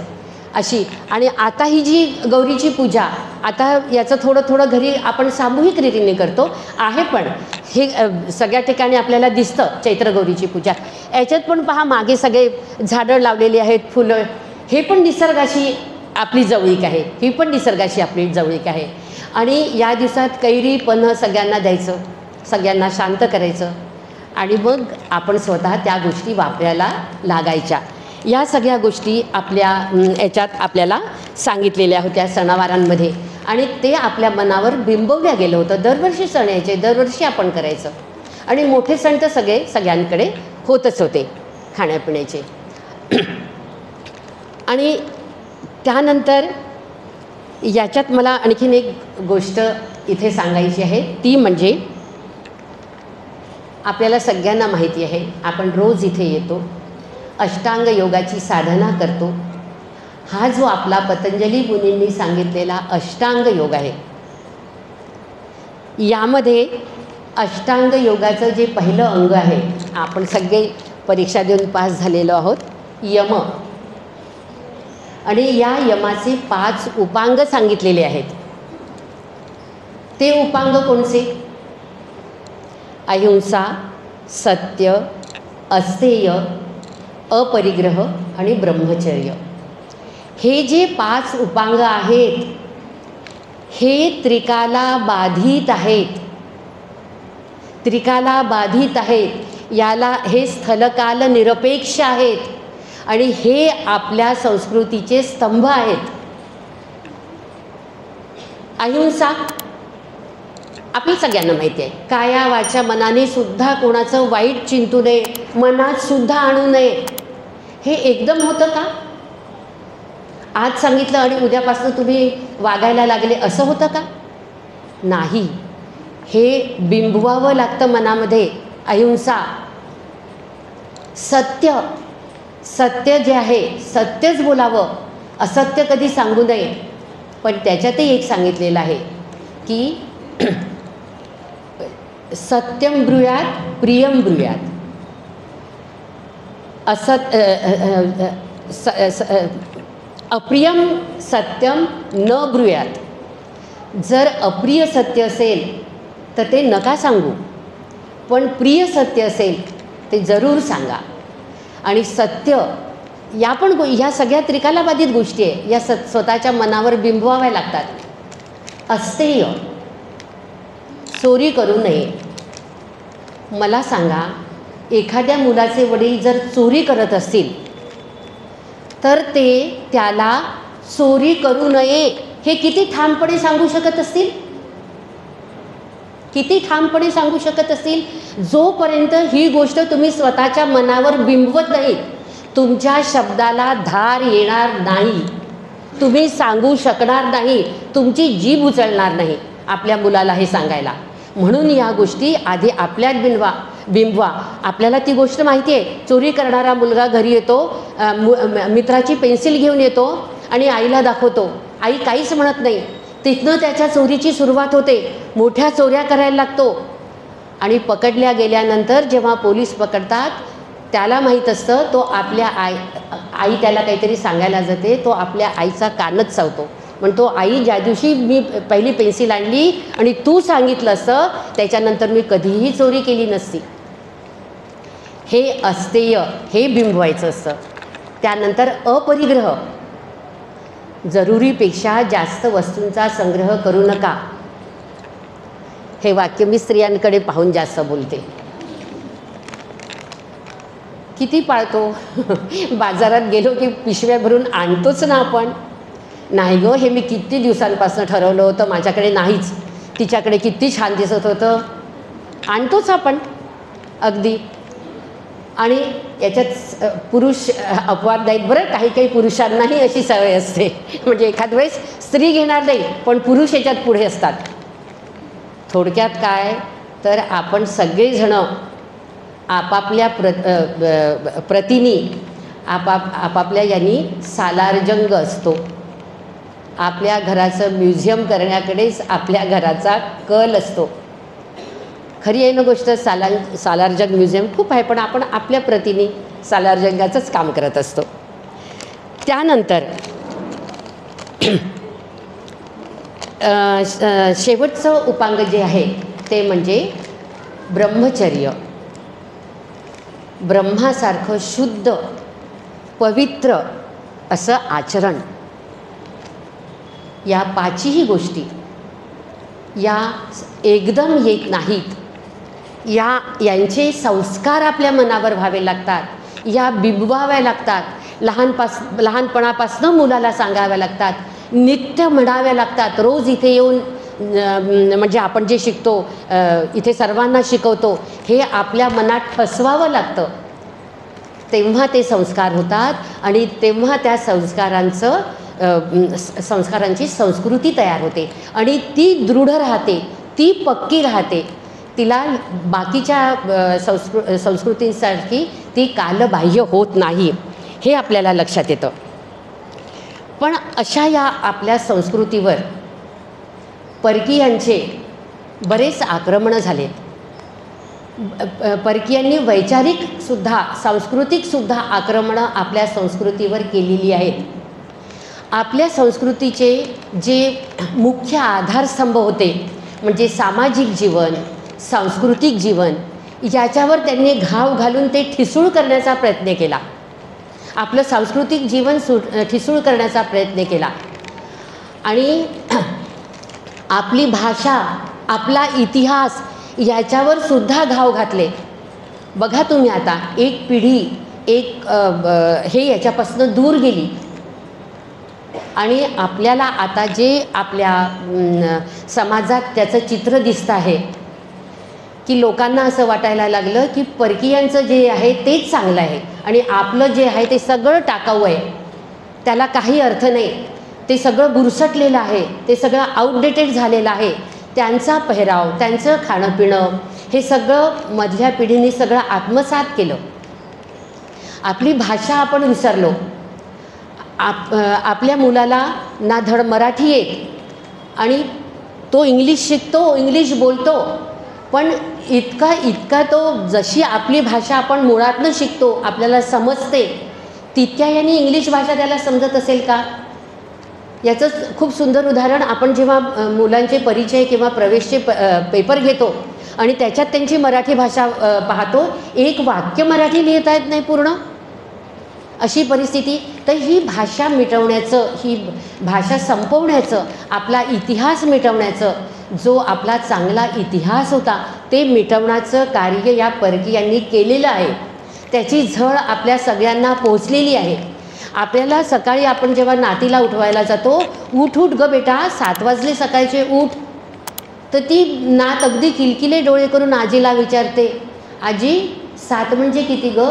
अशी. आणि आता ही जी गौरीची पूजा, आता याचं थोडं घरी आपण सामूहिक रीतीने करतो आहे, पण हे सगळ्या ठिकाणी आपल्याला दिसतं चैत्र गौरीची पूजा. याच्यात पण पहा, मागे सगळे झाडं लावलेली आहेत, फुलं, हे पण निसर्गाशी आपली जवळीक आहे, ही पण निसर्गाशी आपली जवळीक आहे. आणि या दिवसात कैरी पन्ह सगळ्यांना द्यायचं, सगळ्यांना शांत करायचं आणि मग आपण स्वतः त्या गोष्टी वापरायला लागायच्या. या सगळ्या गोष्टी आपल्या याच्यात आपल्याला सांगितलेल्या होत्या सणावारांमध्ये, आणि ते आपल्या मनावर बिंबवल्या गेलं होतं. दरवर्षी सण यायचे, दरवर्षी आपण करायचं, आणि मोठे सण तर सगळ्यांकडे होतच होते खाण्यापिण्याचे. आणि त्यानंतर याच्यात मला आणखीन एक गोष्ट इथे सांगायची आहे, ती म्हणजे आपल्याला सगळ्यांना माहिती आहे, आपण रोज इथे येतो, अष्टांग योगाची साधना करतो. हा जो आपला पतंजली मुनींनी सांगितलेला अष्टांग योग आहे, यामध्ये अष्टांग योगाचं जे पहिलं अंग आहे, आपण सगळे परीक्षा देऊन पास झालेलो आहोत, यम. आणि या यमाचे 5 उपांग सांगितलेले आहेत. ते उपांग कोणते? अहिंसा, सत्य, अस्तेय, अपरिग्रह आणि ब्रह्मचर्य. हे जे 5 उपांग आहेत, हे त्रिकाला बाधित आहेत. त्रिकाला बाधित आहेत, याला हे स्थलकाल निरपेक्ष आहेत, आणि हे आपल्या संस्कृतीचे स्तंभ आहेत. अहिंसा आपल्या सगळ्यांना माहिती आहे, काया वाचा मनाने सुद्धा कोणाचं वाईट चिंतू नये, मनात सुद्धा आणू नये. हे एकदम होतं का? आज सांगितलं आणि उद्यापासून तुम्ही वागायला लागले असं होतं का? नाही. हे बिंबवावं लागतं मनामध्ये. अहिंसा, सत्य, सत्य जे आहे सत्यच बोलावं, असत्य कधी सांगू नये. पण त्याच्यातही एक सांगितलेलं आहे की सत्यम ब्रूयात प्रियम ब्रूयात. अप्रियम सत्यम न ब्रूयात. जर अप्रिय सत्य असेल तर ते नका सांगू, पण प्रिय सत्य असेल ते जरूर सांगा. आणि सत्य या पण ह्या सगळ्या त्रिकालाबाधित गोष्टी आहे, या स्वतःच्या मनावर बिंबवाव्या लागतात. अस्तेय, चोरी करू नये. मला सांगा, एखाद्या मुलाचे वडील जर चोरी करत असतील तर ते त्याला चोरी करू नये हे किती ठामपणे सांगू शकत असतील? किती ठामपणे सांगू शकत असतील? जोपर्यंत ही गोष्ट तुम्ही स्वतःच्या मनावर बिंबवत नाही, तुमच्या शब्दाला धार येणार नाही, तुम्ही सांगू शकणार नाही, तुमची जीभ उचलणार नाही आपल्या मुलाला हे सांगायला. म्हणून या गोष्टी आधी आपल्यात बिंबवा. आपल्याला ती गोष्ट माहिती आहे, चोरी करणारा मुलगा घरी येतो, मित्राची पेन्सिल घेऊन येतो आणि आईला दाखवतो. आई काहीच म्हणत नाही. तिथनं त्याच्या चोरीची सुरुवात होते. मोठ्या चोऱ्या करायला लागतो, आणि पकडल्या गेल्यानंतर जेव्हा पोलीस पकडतात, त्याला माहीत असतं तो आपल्या आई त्याला काहीतरी सांगायला जाते, तो आपल्या आईचा कानच चावतो. म्हणतो, आई, ज्या दिवशी मी पहिली पेन्सिल आणली आणि तू सांगितलं असतं, त्याच्यानंतर मी कधीही चोरी केली नसती. हे अस्तेय, हे बिंबवायचं असतं. त्यानंतर अपरिग्रह, जरुरीपेक्षा जास्त वस्तूंचा संग्रह करू नका. हे वाक्य मी स्त्रियांकडे पाहून जास्त बोलते. किती पाळतो? बाजारात गेलो की पिशव्या भरून आणतोच ना आपण. नाही गं, हे मी किती दिवसांपासून ठरवलं होतं, माझ्याकडे नाहीच, तिच्याकडे किती छान दिसत होतं, आणतोच आपण अगदी. आणि याच्यात पुरुष अपवाद नाहीत बरं. काही काही पुरुषांनाही अशी सवय असते, म्हणजे एखाद वेळेस स्त्री घेणार नाही पण पुरुष याच्यात पुढे असतात. थोडक्यात काय तर आपण सगळेजणं आपापल्या प्रतीनी आपापल्या यांनी सालारजंग असतो. आपल्या घराचं म्युझियम करण्याकडेच आपल्या घराचा कल असतो. खरी आहे ना गोष्ट, सालारजंग म्युझियम खूप आहे, पण आपण आपल्या प्रतीने सालारजंगाचंच काम करत असतो. त्यानंतर शेवटचं उपांग जे आहे ते म्हणजे ब्रह्मचर्य. ब्रह्मासारखं शुद्ध पवित्र असं आचरण. या 5ही गोष्टी या एकदम येत नाहीत. यांचे संस्कार आपल्या मनावर व्हावे लागतात, या बिंबवाव्या लागतात. लहानपणापासून मुलाला सांगाव्या लागतात, नित्य म्हणाव्या लागतात. रोज इथे येऊन म्हणजे आपण जे शिकतो, इथे सर्वांना शिकवतो, हे आपल्या मनात ठसवावं लागतं. तेव्हा ते संस्कार होतात आणि तेव्हा त्या संस्कारांची संस्कृती तयार होते आणि ती दृढ राहते, ती पक्की राहते. तिला बाकीच्या संस्कृतींसारखी ती कालबाह्य होत नाही, हे आपल्याला लक्षात येतं. पण अशा या आपल्या संस्कृतीवर परकीयांचे बरेच आक्रमणं झालेत. परकीयांनी वैचारिकसुद्धा सांस्कृतिकसुद्धा आक्रमणं आपल्या संस्कृतीवर केलेली आहेत. आपल्या संस्कृतीचे जे मुख्य आधारस्तंभ होते म्हणजे सामाजिक जीवन, सांस्कृतिक जीवन, याच्यावर त्यांनी घाव घालून ते ठिसूळ करण्याचा प्रयत्न केला. आपलं सांस्कृतिक जीवन ठिसूळ करण्याचा प्रयत्न केला आणि आपली भाषा, आपला इतिहास याच्यावर सुद्धा घाव घातले. बघा तुम्ही आता एक पिढी हे याच्यापासून दूर गेली आणि आपल्याला आता जे आपल्या समाजात त्याचं चित्र दिसतं आहे की लोकांना असं वाटायला लागलं की परकीयांचं जे आहे तेच चांगलं आहे आणि आपलं जे आहे ते सगळं टाकाऊ आहे, त्याला काही अर्थ नाही, ते सगळं बुरसटलेलं आहे, ते सगळं आउटडेटेड झालेलं आहे. त्यांचा पेहराव, त्यांचं खाणं पिणं हे सगळं मधल्या पिढीने सगळं आत्मसात केलं. आपली भाषा आपण विसरलो. आपल्या मुलाला ना धड मराठी येत आणि तो इंग्लिश शिकतो, इंग्लिश बोलतो, पण इतका तो जशी आपली भाषा आपण मुळातनं शिकतो, आपल्याला समजते, तितक्या याने इंग्लिश भाषा त्याला समजत असेल का? याचं खूप सुंदर उदाहरण आपण जेव्हा मुलांचे परिचय किंवा प्रवेशचे पेपर घेतो आणि त्याच्यात त्यांची मराठी भाषा पाहतो, एक वाक्य मराठी लिहिता येत नाही पूर्ण, अशी परिस्थिती. तर ही भाषा मिटवण्याचं, ही भाषा संपवण्याचं, आपला इतिहास मिटवण्याचं, जो आपला चांगला इतिहास होता ते मिटवण्याचं कार्य या परकीयांनी केलेलं आहे. त्याची झळ आपल्या सगळ्यांना पोहोचलेली आहे. आपल्याला सकाळी आपण जेव्हा नातीला उठवायला जातो, उठ उठ ग बेटा, 7 वाजले सकाळचे उठ, तर ती नात अगदी किलकिले डोळे करून आजीला विचारते, आजी 7 म्हणजे किती ग?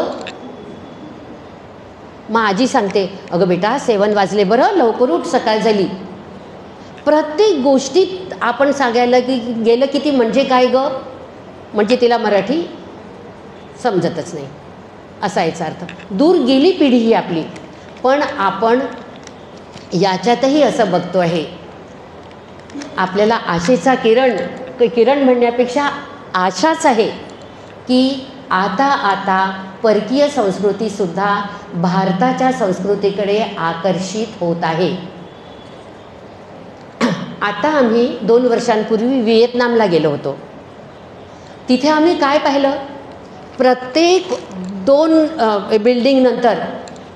मग आजी सांगते, अगं बेटा 7 वाजले बरं, लवकर उठ, सकाळ झाली. प्रत्येक गोष्टीत आपण सांगायला की गेलं किती म्हणजे काय ग, म्हणजे तिला मराठी समजतच नाही, असा याचा अर्थ. दूर गेली पिढी ही आपली. पण आपण याच्यातही असं बघतो आहे, आपल्याला आशेचा किरण म्हणण्यापेक्षा आशाच आहे की आता परकीय संस्कृतीसुद्धा भारताच्या संस्कृतीकडे आकर्षित होत आहे. आता आम्ही 2 वर्षांपूर्वी व्हिएतनामला गेलो होतो. तिथे आम्ही काय पाहिलं, प्रत्येक 2 बिल्डिंगनंतर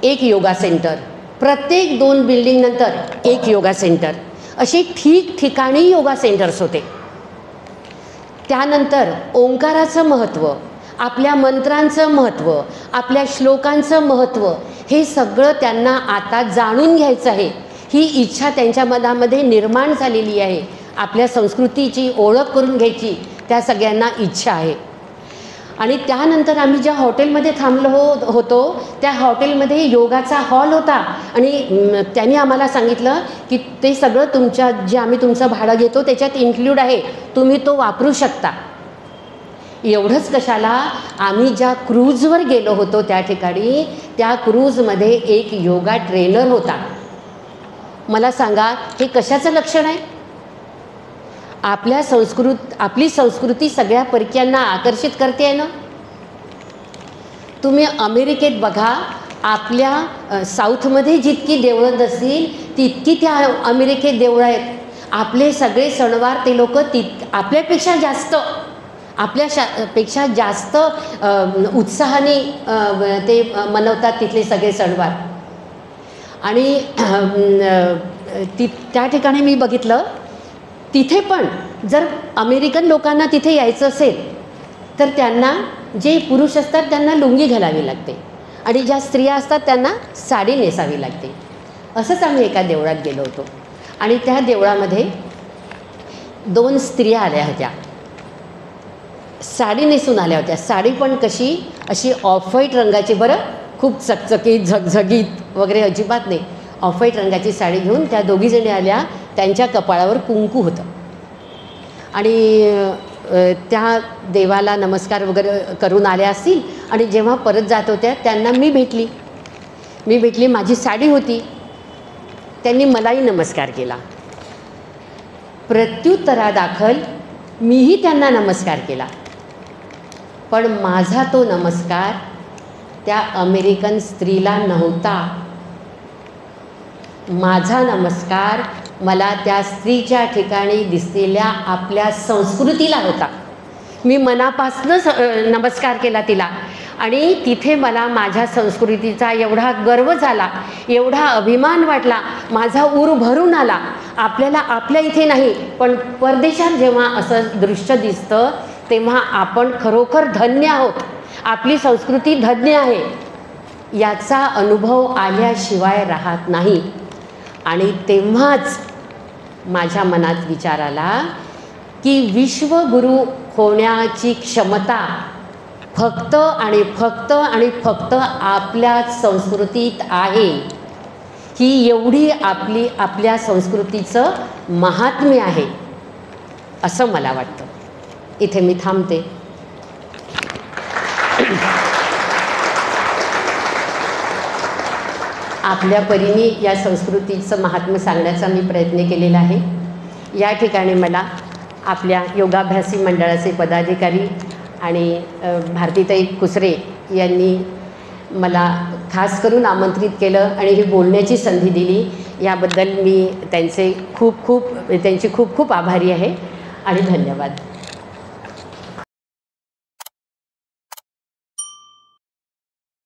एक योगा सेंटर, प्रत्येक 2 बिल्डिंगनंतर एक योगा सेंटर, असे ठिकठिकाणी योगा सेंटर्स होते. त्यानंतर ओंकाराचं महत्त्व, आपल्या मंत्रांचं महत्त्व, आपल्या श्लोकांचं महत्त्व, हे सगळं त्यांना आता जाणून घ्यायचं आहे. ही इच्छा त्यांच्या मनामध्ये निर्माण झालेली आहे. आपल्या संस्कृतीची ओळख करून घ्यायची त्या सगळ्यांना इच्छा आहे. आणि त्यानंतर आम्ही ज्या हॉटेलमध्ये थांबलो होतो त्या हॉटेलमध्ये योगाचा हॉल होता आणि त्यांनी आम्हाला सांगितलं की ते सगळं जे आम्ही तुमचं भाडं घेतो त्याच्यात इन्क्लूड आहे, तुम्ही तो वापरू शकता. एवढंच कशाला, आम्ही ज्या क्रूजवर गेलो होतो त्या ठिकाणी, त्या क्रूजमध्ये एक योगा ट्रेनर होता. मला सांगा, हे कशाचं लक्षण आहे? आपली संस्कृती सगळ्या परकीयांना आकर्षित करते आहे ना. तुम्ही अमेरिकेत बघा, आपल्या साऊथमध्ये जितकी देवळं नसतील तितकी त्या अमेरिकेत देवळं आहेत. आपले सगळे सणवार ते लोक आपल्यापेक्षा जास्त उत्साहाने ते मनवतात तिथले सगळे सणवार. आणि त्या ठिकाणी मी बघितलं, तिथे पण जर अमेरिकन लोकांना तिथे यायचं असेल तर त्यांना जे पुरुष असतात त्यांना लुंगी घालावी लागते आणि ज्या स्त्रिया असतात त्यांना साडी नेसावी लागते. असंच आम्ही एका देवळात गेलो होतो आणि त्या देवळामध्ये 2 स्त्रिया आल्या होत्या, साडी नेसून आल्या होत्या. साडी पण कशी, अशी ऑफ व्हाईट रंगाची, बरं खूप चकचकीत झगझगीत वगैरे अजिबात नाही, ऑफ व्हाईट रंगाची साडी घेऊन त्या दोघीजणी आल्या. त्यांच्या कपाळावर कुंकू होतं आणि त्या देवाला नमस्कार वगैरे करून आल्या असतील आणि जेव्हा परत जात होत्या त्यांना मी भेटली, माझी साडी होती. त्यांनी मलाही नमस्कार केला. प्रत्युत्तरादाखल मीही त्यांना नमस्कार केला, पण माझा तो नमस्कार त्या अमेरिकन स्त्रीला नव्हता. माझा नमस्कार मला त्या स्त्रीच्या ठिकाणी दिसलेल्या आपल्या संस्कृतीला होता. मी मनापासूनच नमस्कार केला तिला आणि तिथे मला माझ्या संस्कृतीचा एवढा गर्व झाला, एवढा अभिमान वाटला, माझा ऊर भरून आला. आपल्याला आपल्या इथे नाही पण परदेशात जेव्हा असं दृश्य दिसतं तेव्हा आपण खरोखर धन्य आहोत, आपली संस्कृती धन्य आहे, याचा अनुभव आल्याशिवाय राहत नाही. आणि तेव्हाच माझ्या मनात विचार आला की विश्वगुरू होण्याची क्षमता फक्त आणि फक्त आपल्याच संस्कृतीत आहे. ही एवढी आपल्या संस्कृतीचं महात्म्य आहे असं मला वाटतं. इथे मी थांबते. आपल्या परीने या संस्कृतीचं महात्म्य सांगण्याचा मी प्रयत्न केलेला आहे. या ठिकाणी मला आपल्या योगाभ्यासी मंडळाचे पदाधिकारी आणि भारतीताई कुसरे यांनी मला खास करून आमंत्रित केलं आणि ही बोलण्याची संधी दिली, याबद्दल मी त्यांची खूप खूप आभारी आहे आणि धन्यवाद.